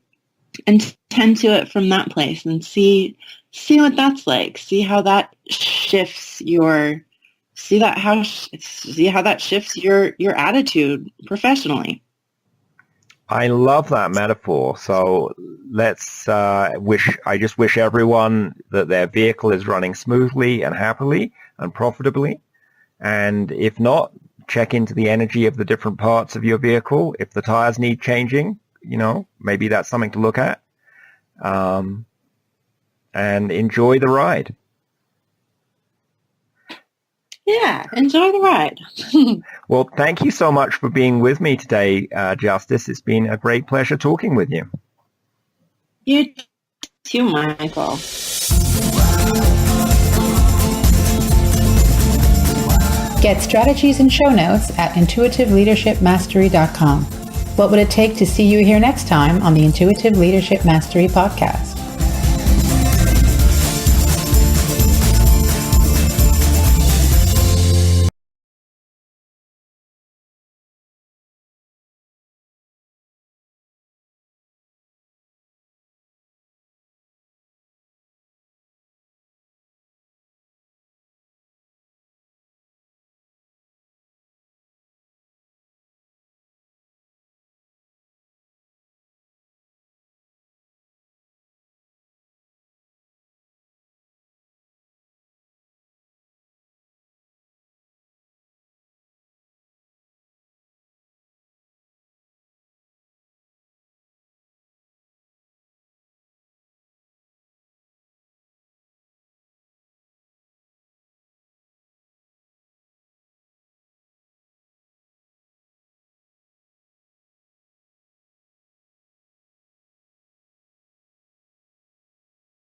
tend to it from that place, and see what that's like. See how that shifts your attitude professionally. I love that metaphor. So I just wish everyone that their vehicle is running smoothly and happily and profitably. And if not, check into the energy of the different parts of your vehicle. If the tires need changing, maybe that's something to look at. And enjoy the ride. Yeah, enjoy the ride. Well, thank you so much for being with me today, Justice. It's been a great pleasure talking with you. You too, Michael. Get strategies and show notes at intuitiveleadershipmastery.com. What would it take to see you here next time on the Intuitive Leadership Mastery Podcast?